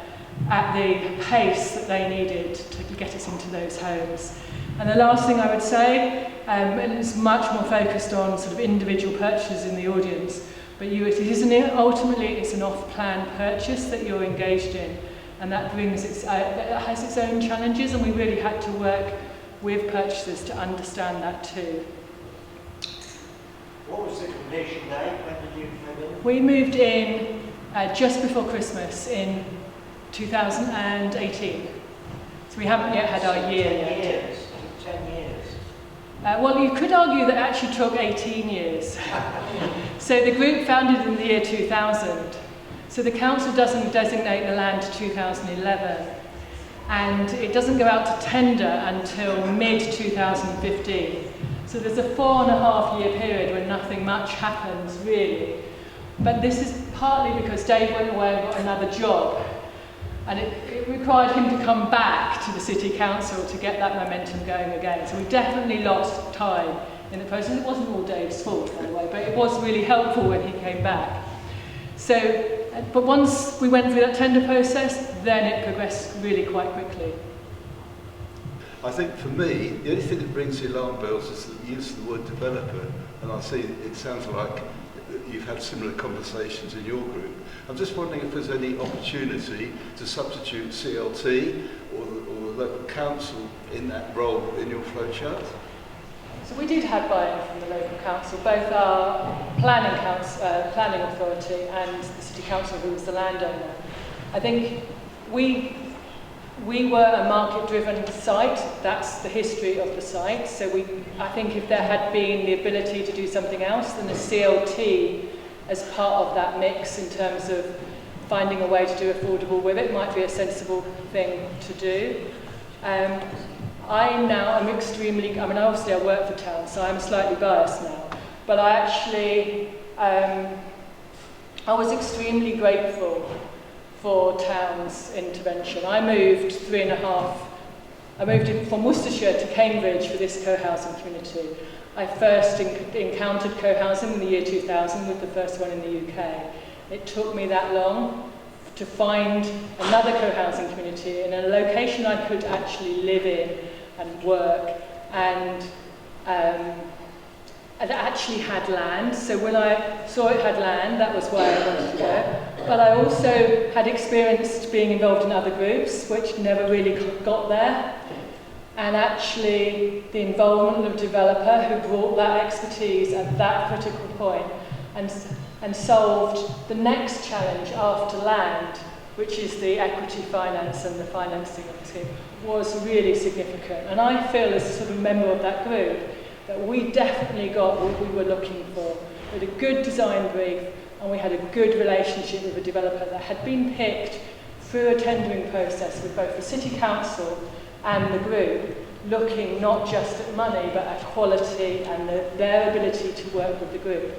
B: at the pace that they needed to get us into those homes. And the last thing I would say, and it's much more focused on sort of individual purchases in the audience, but ultimately it's an off-plan purchase that you're engaged in, and that has its own challenges, and we really had to work with purchasers to understand that too.
O: What was the completion date? When did you move in?
B: We moved in just before Christmas in 2018. So we haven't yet had our year yet.
O: 10 years.
B: Well, you could argue that it actually took 18 years. So the group founded in the year 2000. So the council doesn't designate the land to 2011. And it doesn't go out to tender until mid-2015. So there's a 4.5-year period when nothing much happens, really. But this is partly because Dave went away and got another job. And it required him to come back to the city council to get that momentum going again. So we definitely lost time in the process. It wasn't all Dave's fault, by the way, but it was really helpful when he came back. So, but once we went through that tender process, then it progressed really quite quickly.
E: I think for me, the only thing that brings the alarm bells is the use of the word developer, and I see it sounds like you've had similar conversations in your group. I'm just wondering if there's any opportunity to substitute CLT or the local council in that role in your flowchart.
B: So we did have buy-in from the local council, both our planning authority and the city council, who was the landowner. I think we were a market-driven site. That's the history of the site. So I think if there had been the ability to do something else, then the CLT, as part of that mix in terms of finding a way to do affordable with it, might be a sensible thing to do. I'm extremely, obviously I work for town, so I'm slightly biased now, but I actually, I was extremely grateful for town's intervention. I moved from Worcestershire to Cambridge for this co-housing community. I first encountered co-housing in the year 2000 with the first one in the UK. It took me that long to find another co-housing community in a location I could actually live in and work, and it actually had land. So when I saw it had land, that was why I wanted to go. But I also had experienced being involved in other groups, which never really got there. And actually, the involvement of a developer who brought that expertise at that critical point and solved the next challenge after land, which is the equity finance and the financing of the scheme, was really significant. And I feel, as a sort of member of that group, that we definitely got what we were looking for. We had a good design brief, and we had a good relationship with a developer that had been picked through a tendering process with both the city council and the group, looking not just at money, but at quality and their ability to work with the group.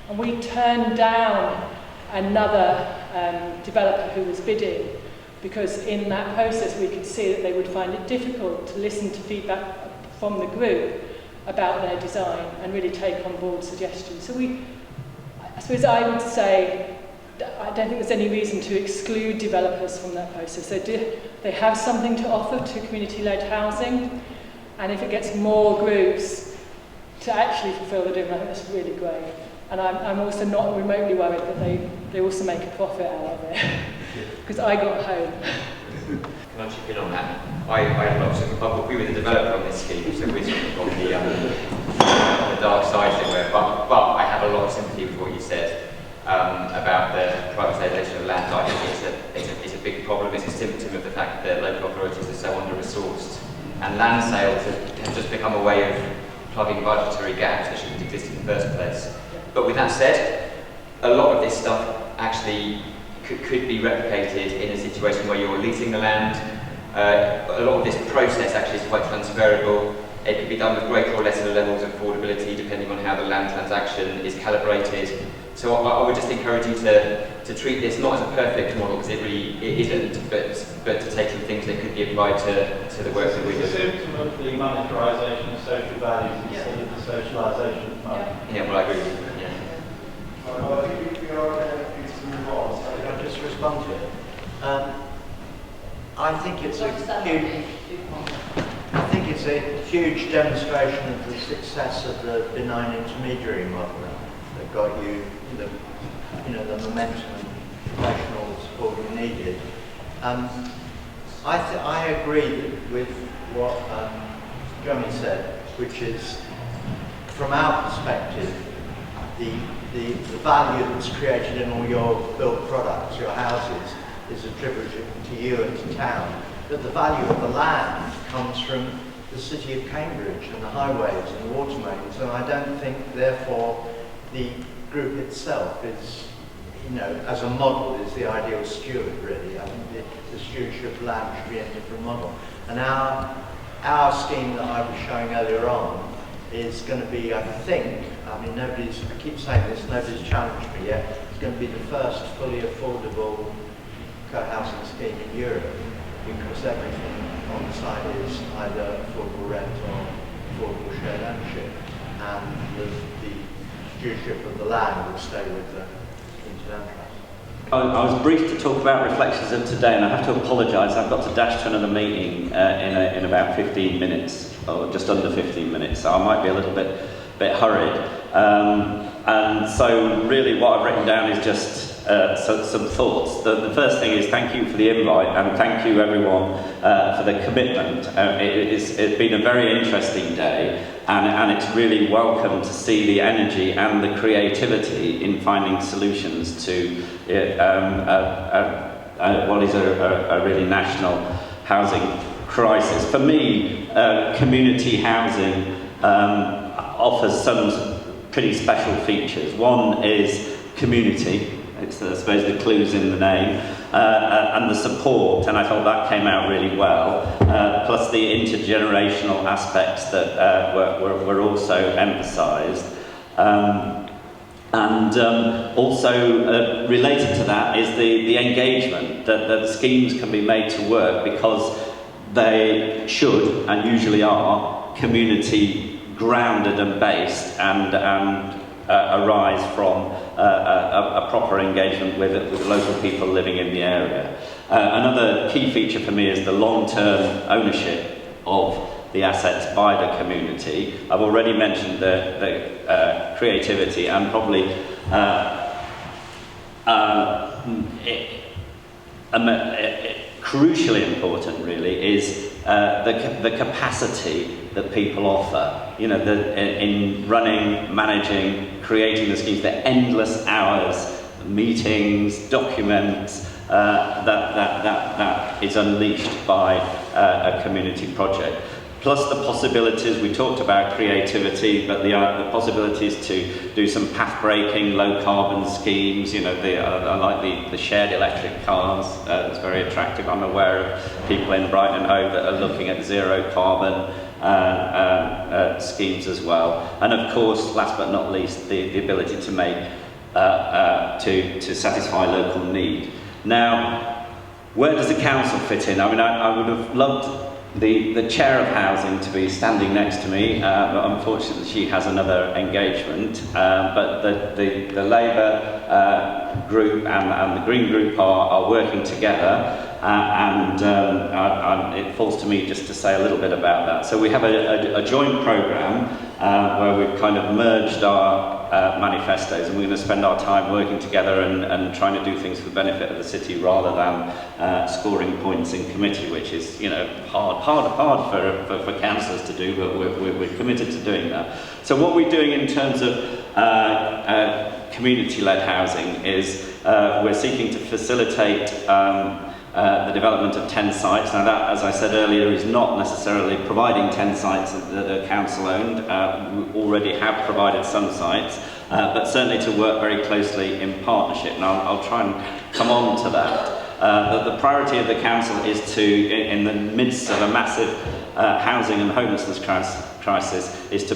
B: And we turned down another developer who was bidding, because in that process we could see that they would find it difficult to listen to feedback from the group about their design and really take on board suggestions. So I suppose I would say, I don't think there's any reason to exclude developers from that process. They have something to offer to community-led housing, and if it gets more groups to actually fulfil the dream, I think that's really great. And I'm also not remotely worried that they also make a profit out of it, because I got home.
I: Can I chip in on that? I had a lot of sympathy. We were the developer on this scheme, so we're sort of on the dark side, as it were. But I have a lot of sympathy with what you said about the privatisation of land. I think it's a big problem. It's a symptom of the fact that local authorities are so under-resourced, and land sales have just become a way of plugging budgetary gaps that shouldn't exist in the first place. But with that said, a lot of this stuff actually could be replicated in a situation where you're leasing the land. A lot of this process actually is quite transferable. It could be done with greater or lesser levels of affordability depending on how the land transaction is calibrated. So I would just encourage you to treat this not as a perfect model, because it isn't, but to take some things that could be applied to the work that we do.
O: It's a symptom of the monetarisation of social values instead of the socialisation of money.
I: Yeah, well, I agree with you. Yeah.
O: Well, I think we are going to move on. So can I just respond to it? I think it's a huge demonstration of the success of the benign intermediary model that got you the momentum and professional support you needed. I agree with what Johnny said, which is, from our perspective, the value that's created in all your built products, your houses, is attributed to you and to town. But the value of the land comes from the city of Cambridge and the highways and the water mains, and I don't think, therefore, the group itself is, as a model, is the ideal steward, really. I think the stewardship of land should be a different model. And our scheme that I was showing earlier on is going to be, I think, I keep saying this, nobody's challenged me yet, it's going to be the first fully affordable co-housing scheme in Europe, because everything on the site is either affordable rent or affordable shared ownership. and the stewardship of the land will stay with the Community Land Trust.
P: I was briefed to talk about reflections of today, and I have to apologise. I've got to dash to another meeting in about 15 minutes, or just under 15 minutes, so I might be a little bit hurried. And so really what I've written down is just some thoughts. The first thing is thank you for the invite, and thank you everyone for the commitment. It's been a very interesting day, and it's really welcome to see the energy and the creativity in finding solutions to what is a really national housing crisis. For me, community housing offers some pretty special features. One is community. It's, I suppose, the clues in the name, and the support, and I thought that came out really well, plus the intergenerational aspects that were also emphasised. Also related to that is the engagement, that schemes can be made to work because they should, and usually are, community grounded and based, and arise from a proper engagement with local people living in the area. Another key feature for me is the long-term ownership of the assets by the community. I've already mentioned the creativity, and probably crucially important really is the capacity that people offer. You know, in running, managing, creating the schemes, the endless hours, meetings, documents that is unleashed by a community project. Plus the possibilities, we talked about creativity, but the possibilities to do some path breaking, low carbon schemes. You know, I like the shared electric cars. It's very attractive. I'm aware of people in Brighton and Hove that are looking at zero carbon schemes as well. And of course, last but not least, the ability to make to satisfy local need. Now, where does the council fit in? I mean, I would have loved the chair of housing to be standing next to me, but unfortunately she has another engagement. But the Labour group and the Green group are working together, and it falls to me just to say a little bit about that. So we have a joint programme where we've kind of merged our manifestos, and we're going to spend our time working together and trying to do things for the benefit of the city rather than scoring points in committee, which is, you know, hard for councillors to do, but we're committed to doing that. So what we're doing in terms of community-led housing is we're seeking to facilitate the development of 10 sites. Now that, as I said earlier, is not necessarily providing 10 sites that are council owned. We already have provided some sites, but certainly to work very closely in partnership. And I'll try and come on to that. The priority of the council is to, in the midst of a massive housing and homelessness crisis, is to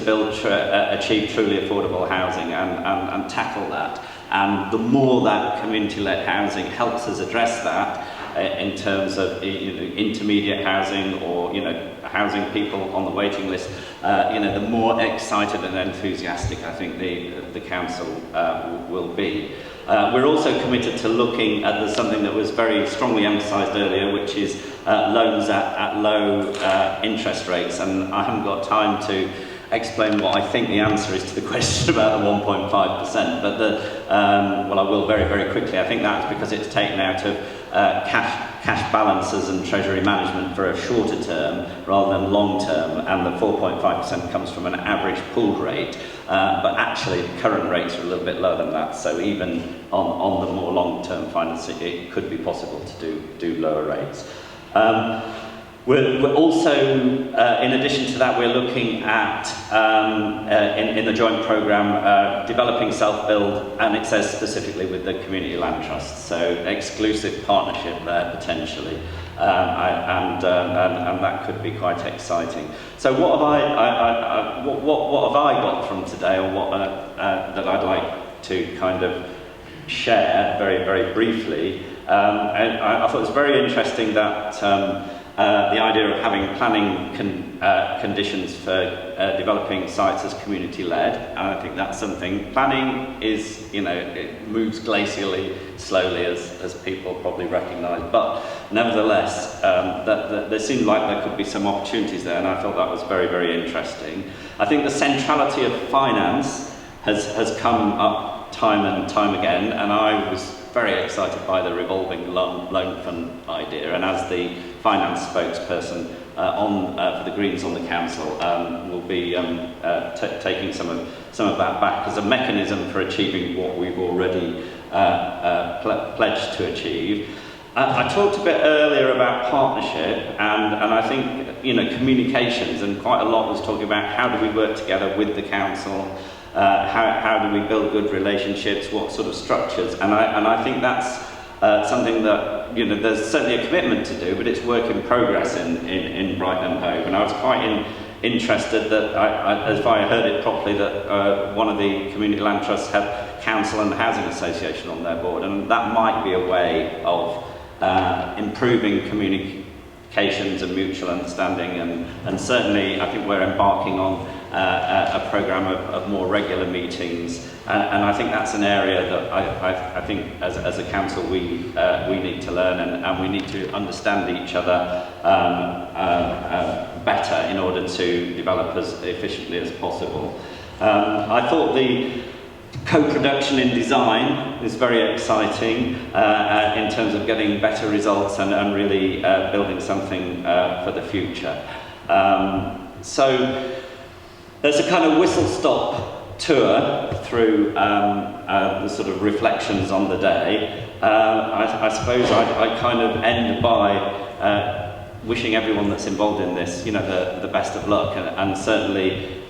P: achieve truly affordable housing and tackle that. And the more that community-led housing helps us address that, in terms of, you know, intermediate housing, or, you know, housing people on the waiting list, you know, the more excited and enthusiastic I think the council will be. We're also committed to looking at something that was very strongly emphasised earlier, which is loans at low interest rates, and I haven't got time to explain what I think the answer is to the question about the 1.5%, but well, I will very, very quickly. I think that's because it's taken out of cash balances and treasury management for a shorter term rather than long term, and the 4.5% comes from an average pooled rate, but actually current rates are a little bit lower than that, so even on the more long-term financing it could be possible to do lower rates. We're also, in addition to that, we're looking at, in the joint programme, developing self-build, and it says specifically with the Community Land Trust, so exclusive partnership there potentially, and that could be quite exciting. So what have I got from today, or what that I'd like to kind of share very, very briefly? And I thought it was very interesting that the idea of having planning conditions for developing sites as community-led, and I think that's something. Planning is, it moves glacially slowly, as people probably recognise, but nevertheless, there seemed like there could be some opportunities there, and I thought that was very, very interesting. I think the centrality of finance has come up time and time again, and I was very excited by the revolving loan fund idea, and as the finance spokesperson for the Greens on the council, will be taking some of that back as a mechanism for achieving what we've already pledged to achieve. I talked a bit earlier about partnership, and I think communications, and quite a lot was talking about how do we work together with the council. How do we build good relationships, what sort of structures, and I think that's something that, there's certainly a commitment to do, but it's work in progress in Brighton and Hove, and I was quite interested that, if I heard it properly, that one of the community land trusts had council and the housing association on their board, and that might be a way of improving communications and mutual understanding, and certainly I think we're embarking on a programme of more regular meetings, and I think that's an area that I think as a council we need to learn, and we need to understand each other better in order to develop as efficiently as possible. I thought the co-production in design is very exciting in terms of getting better results and really building something for the future. So there's a kind of whistle-stop tour through the sort of reflections on the day. I suppose I kind of end by wishing everyone that's involved in this, the best of luck, and certainly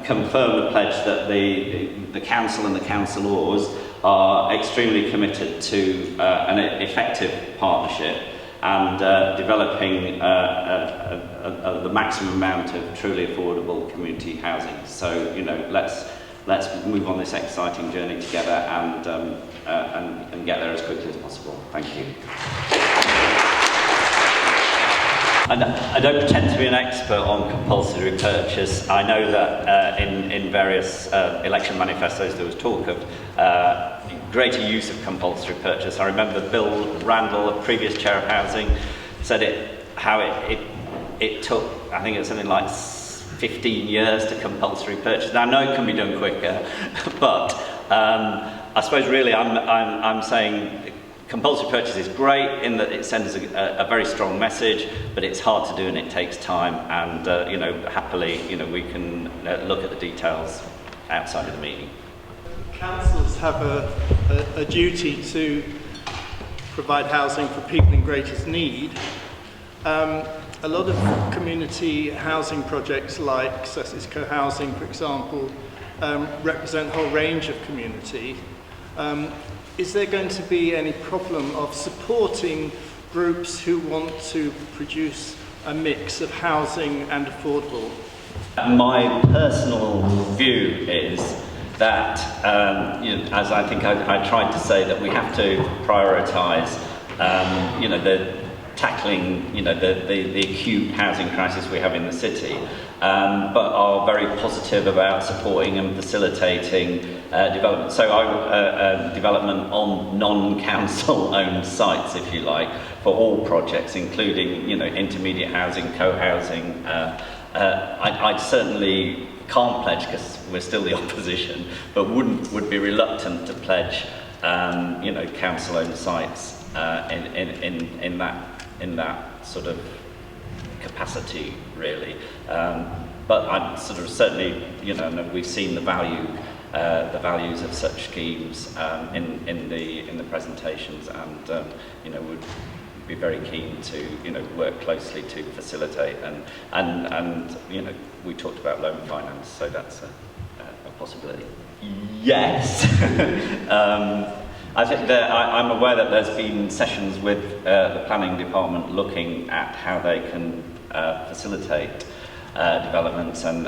P: confirm the pledge that the council and the councillors are extremely committed to an effective partnership and developing the maximum amount of truly affordable community housing. So, let's move on this exciting journey together and get there as quickly as possible. Thank you. And I don't pretend to be an expert on compulsory purchase. I know that in various election manifestos there was talk of greater use of compulsory purchase. I remember Bill Randall, a previous chair of housing, said how it took, I think it was something like 15 years to compulsory purchase. Now I know it can be done quicker, but I suppose really I'm saying compulsory purchase is great in that it sends a very strong message, but it's hard to do and it takes time, and happily we can look at the details outside of the meeting.
Q: Councils have a duty to provide housing for people in greatest need. A lot of community housing projects like Sussex Co-housing, for example, represent a whole range of community. Is there going to be any problem of supporting groups who want to produce a mix of housing and affordable?
P: My personal view is that, as I think I tried to say, that we have to prioritise, the tackling, the acute housing crisis we have in the city, but are very positive about supporting and facilitating development. So development on non-council owned sites, if you like, for all projects, including, intermediate housing, co-housing. I certainly can't pledge, because we're still the opposition, but would be reluctant to pledge, council-owned sites in that sort of capacity, really. But I'm sort of certainly, we've seen the values of such schemes in the presentations, and would be very keen to work closely to facilitate, and we talked about loan finance, so that's a possibility. Yes. I think that I'm aware that there's been sessions with the planning department looking at how they can facilitate developments, and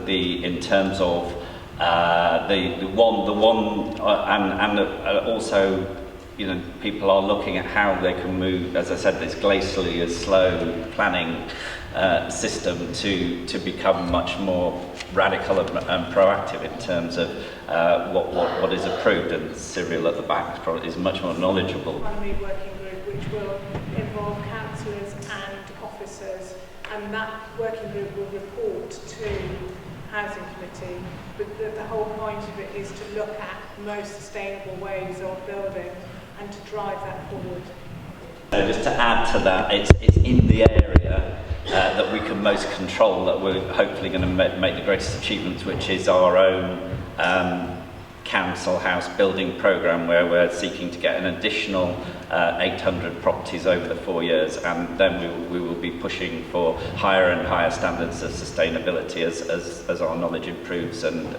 P: in terms of the one and also people are looking at how they can move, as I said, this glacially as slow planning system to become much more radical and proactive in terms of what is approved. And Cyril at the back is much more knowledgeable.
R: Economy working group, which will involve councillors and officers, and that working group will report to Housing Committee. But the whole point of it is to look at the most sustainable ways of building and to drive that forward.
P: So just to add to that, it's in the area that we can most control that we're hopefully going to make the greatest achievements, which is our own council house building programme, where we're seeking to get an additional 800 properties over the 4 years, and then we will be pushing for higher and higher standards of sustainability as our knowledge improves and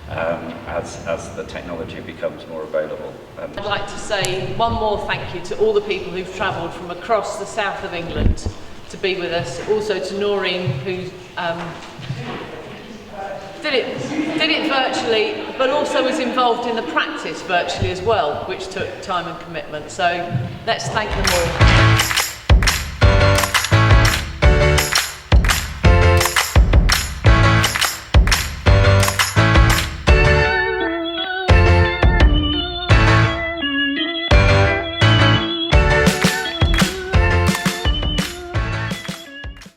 P: as the technology becomes more available.
B: I'd like to say one more thank you to all the people who've travelled from across the south of England to be with us. Also to Noreen, who did it virtually, but also was involved in the practice virtually as well, which took time and commitment. So let's thank them all.